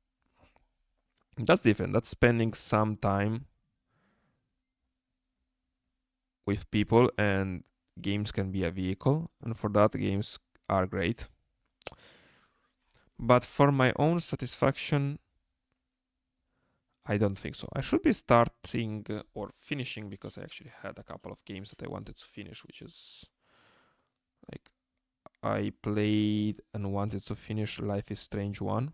S1: that's different. That's spending some time with people, and games can be a vehicle, and for that, games are great. But for my own satisfaction, I don't think so. I should be starting or finishing because I actually had a couple of games that I wanted to finish, which is like I played and wanted to finish Life is Strange 1.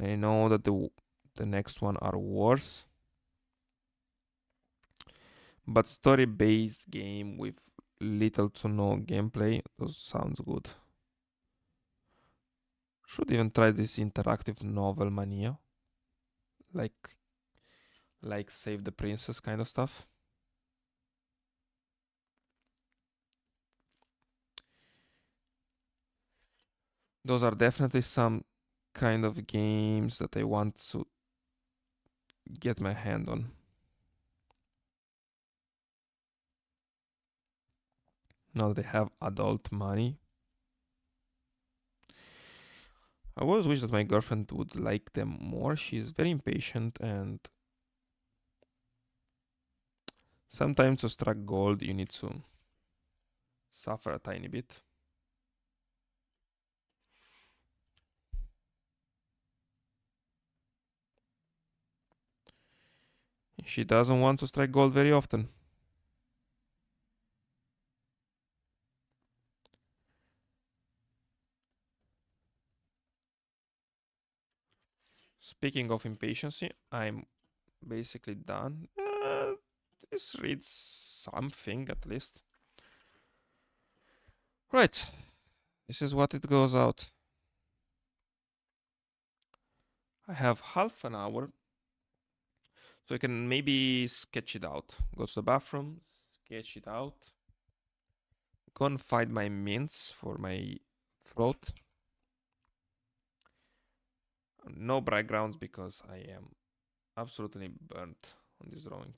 S1: I know that the next one are worse, but story-based game with little to no gameplay, those sounds good. Should even try this interactive novel mania, like Save the Princess kind of stuff. Those are definitely some kind of games that I want to get my hand on. Now that they have adult money. I always wish that my girlfriend would like them more. She's very impatient, and sometimes to strike gold you need to suffer a tiny bit. She doesn't want to strike gold very often. Speaking of impatience, I'm basically done. This reads something at least. Right. This is what it goes out. I have half an hour, so I can maybe sketch it out. Go to the bathroom, sketch it out. Go and find my mints for my throat. No backgrounds because I am absolutely burnt on this drawing.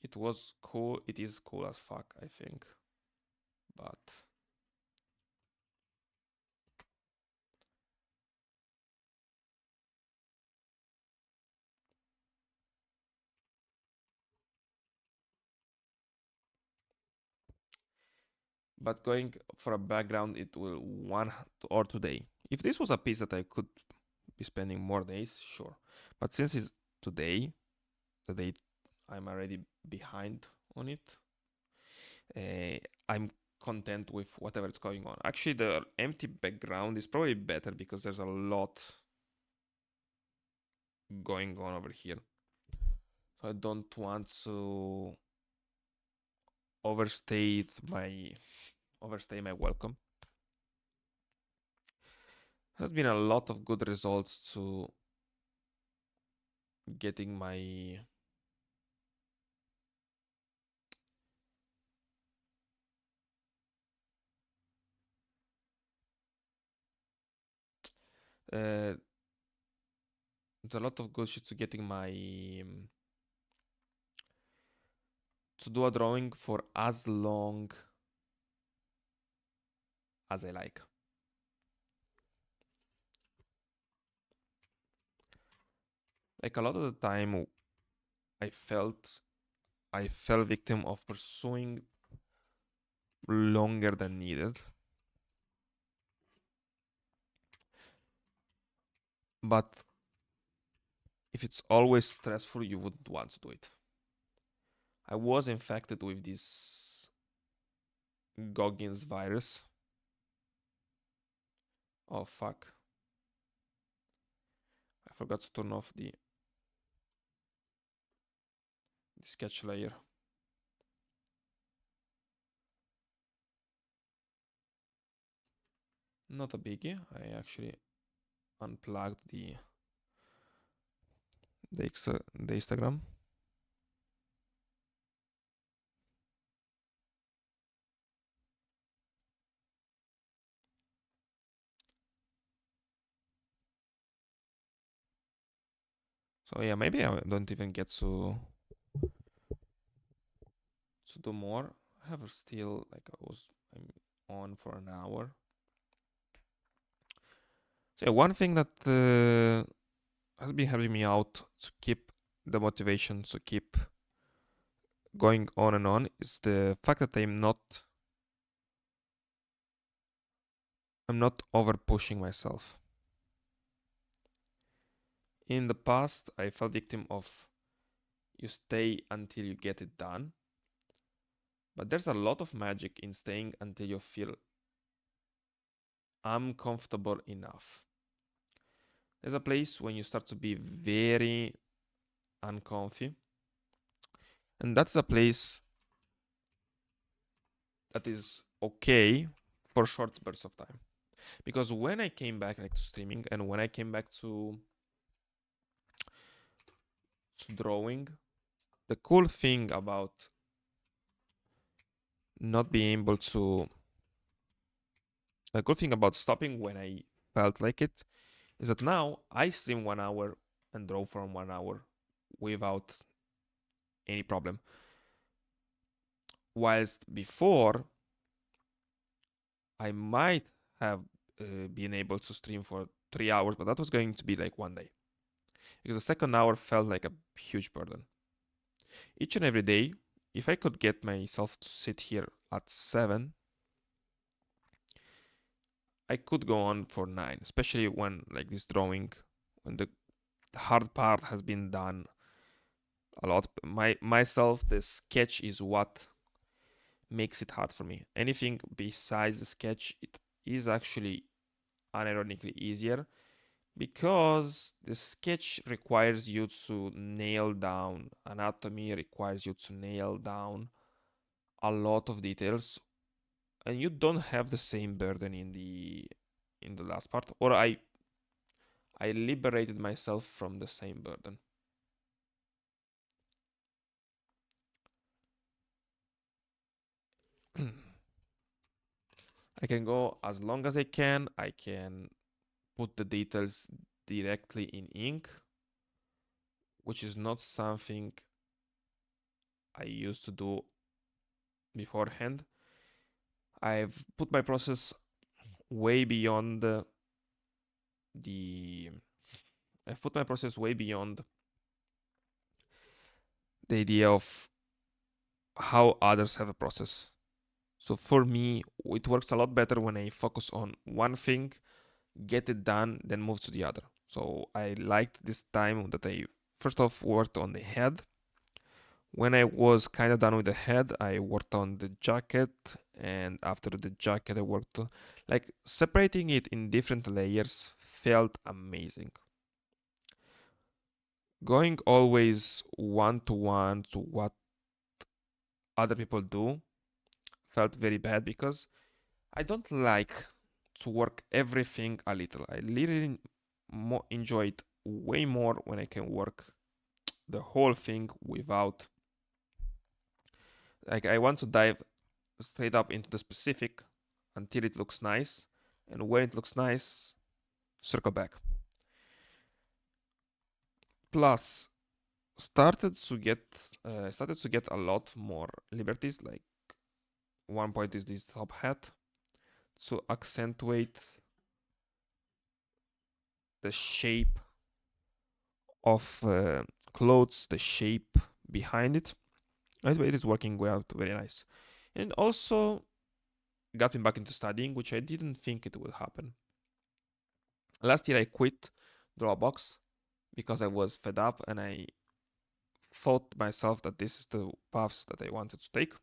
S1: It was cool. It is cool as fuck, I think. But going for a background, it will 1 or 2 days. If this was a piece that I could be spending more days, sure. But since it's today, the day I'm already behind on it, I'm content with whatever is going on. Actually, the empty background is probably better because there's a lot going on over here. So I don't want to overstay my welcome. There's been a lot of good results to getting my there's a lot of good shit to getting my to do a drawing for as long as I like. Like a lot of the time I fell victim of pursuing longer than needed. But if it's always stressful, you wouldn't want to do it. I was infected with this Goggins virus. Oh fuck. I forgot to turn off the sketch layer. Not a biggie. I actually unplugged the Instagram. So yeah, maybe I don't even get to do more. I have still I'm on for an hour. So yeah, one thing that has been helping me out to keep the motivation to keep going on and on is the fact that I'm not over pushing myself. In the past, I fell victim of you stay until you get it done. But there's a lot of magic in staying until you feel uncomfortable enough. There's a place when you start to be very uncomfy. And that's a place that is okay for short bursts of time. Because when I came back to streaming and when I came back to drawing, the cool thing about not being able to the cool thing about stopping when I felt like it is that now I stream 1 hour and draw for 1 hour without any problem. Whilst before, I might have been able to stream for 3 hours, but that was going to be like one day. Because the second hour felt like a huge burden. Each and every day, if I could get myself to sit here at 7, I could go on for 9, especially when like this drawing, when the hard part has been done a lot. Myself, the sketch is what makes it hard for me. Anything besides the sketch, it is actually unironically easier because the sketch requires you to nail down anatomy, requires you to nail down a lot of details, and you don't have the same burden in the last part. Or I liberated myself from the same burden. I can go as long as I can. I can put the details directly in ink, which is not something I used to do beforehand. I've put my process way beyond the I've put my process way beyond the idea of how others have a process. So for me, it works a lot better when I focus on one thing, get it done, then move to the other. So I liked this time that I first off worked on the head. When I was kind of done with the head, I worked on the jacket, and after the jacket, I worked on, like separating it in different layers felt amazing. Going always one to one to what other people do felt very bad because I don't like to work everything a little. I literally enjoy it way more when I can work the whole thing without, like, I want to dive straight up into the specific until it looks nice, and when it looks nice, circle back. Plus, started to get a lot more liberties. Like one point is this top hat to accentuate the shape of clothes, the shape behind it. It is working well, very nice, and also got me back into studying, which I didn't think it would happen. Last year I quit Drawbox because I was fed up and I thought myself that this is the paths that I wanted to take.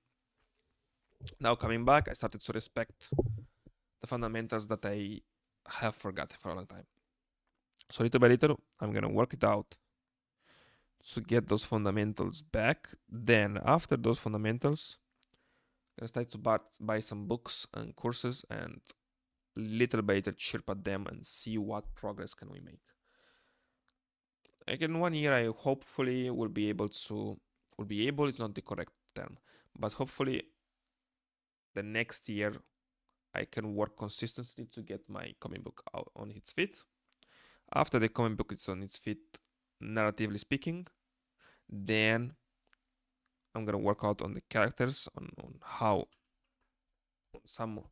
S1: Now coming back, I started to respect the fundamentals that I have forgotten for a long time. So little by little, I'm gonna work it out to get those fundamentals back. Then after those fundamentals, I'm gonna start to buy some books and courses and little by little chirp at them and see what progress can we make. Like in 1 year, I hopefully will be able to. Will be able is not the correct term, but hopefully the next year I can work consistently to get my comic book out on its feet. After the comic book is on its feet, narratively speaking, then I'm gonna work out on the characters, on how on some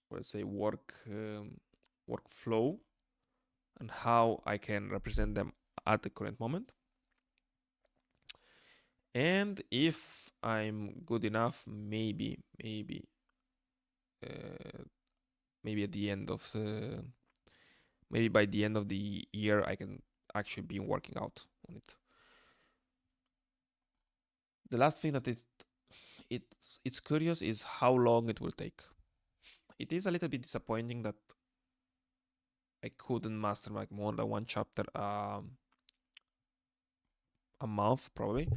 S1: let's say workflow, and how I can represent them at the current moment. And if I'm good enough, uh, maybe at the end of the maybe by the end of the year I can actually be working out on it. The last thing that it it's curious is how long it will take. It is a little bit disappointing that I couldn't master like more than one chapter a month probably.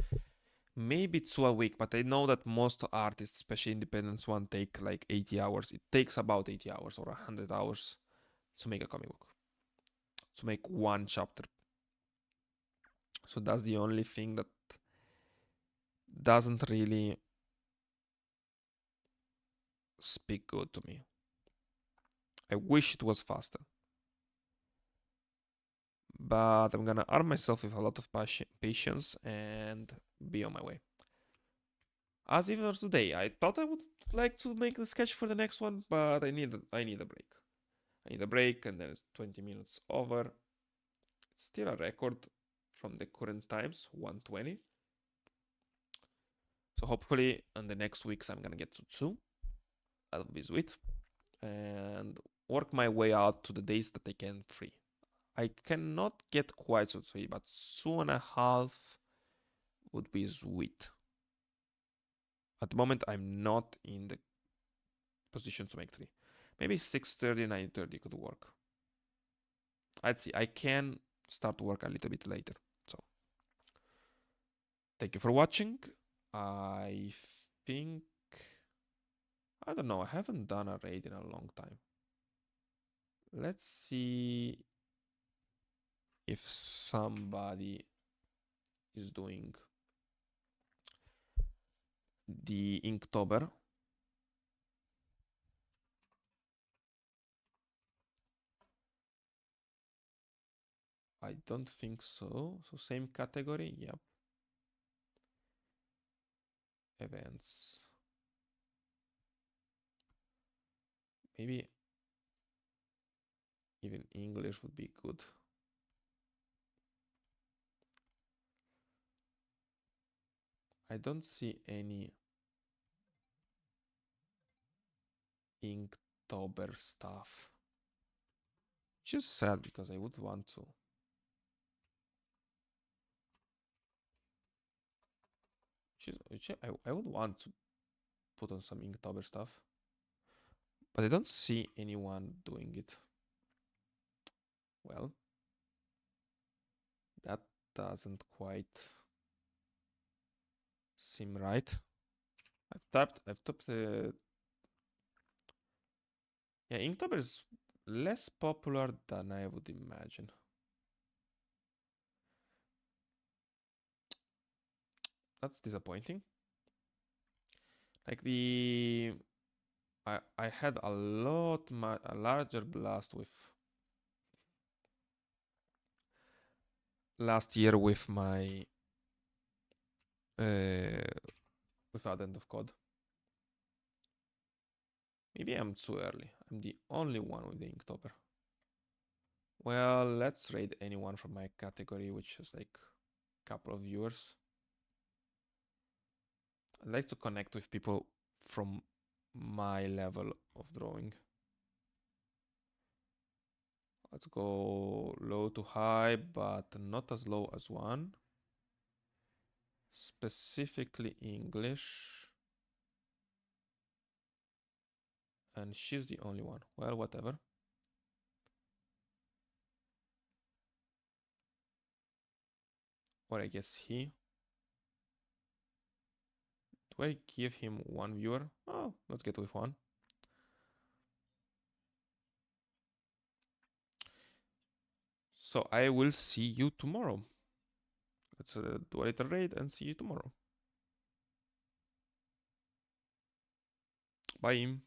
S1: Maybe 2 a week, but I know that most artists, especially independent one, take like 80 hours. It takes about 80 hours or 100 hours to make a comic book, to make one chapter. So that's the only thing that doesn't really speak good to me. I wish it was faster. but I'm gonna arm myself with a lot of patience and be on my way. As even as today, I thought I would like to make the sketch for the next one, but I need a break. I need a break, and then it's 20 minutes over. It's still a record from the current times, 120. So hopefully, in the next weeks, I'm gonna get to 2. That'll be sweet, and work my way out to the days that I can free. I cannot get quite to 3, but 2.5 would be sweet. At the moment, I'm not in the position to make 3. Maybe 6:30, 9:30 could work. I'd see. I can start work a little bit later. So, thank you for watching. I think, I don't know, I haven't done a raid in a long time. Let's see if somebody is doing the Inktober. I don't think so. So same category, yep. Events. Maybe even English would be good. I don't see any Inktober stuff. Which is sad because I would want to. I would want to put on some Inktober stuff. But I don't see anyone doing it. Well, that doesn't quite seem right. I've tapped yeah, Inktober is less popular than I would imagine. That's disappointing. Like I had a larger blast with last year with my with Advent of Code. Maybe I'm too early. I'm the only one with the Inktober. Well, let's raid anyone from my category, which is like a couple of viewers. I like to connect with people from my level of drawing. Let's go low to high, but not as low as 1. Specifically English. And she's the only one. Well, whatever. Or I guess he. Do I give him 1 viewer? Oh, let's get with 1. So I will see you tomorrow. Let's do a little raid and see you tomorrow. Bye.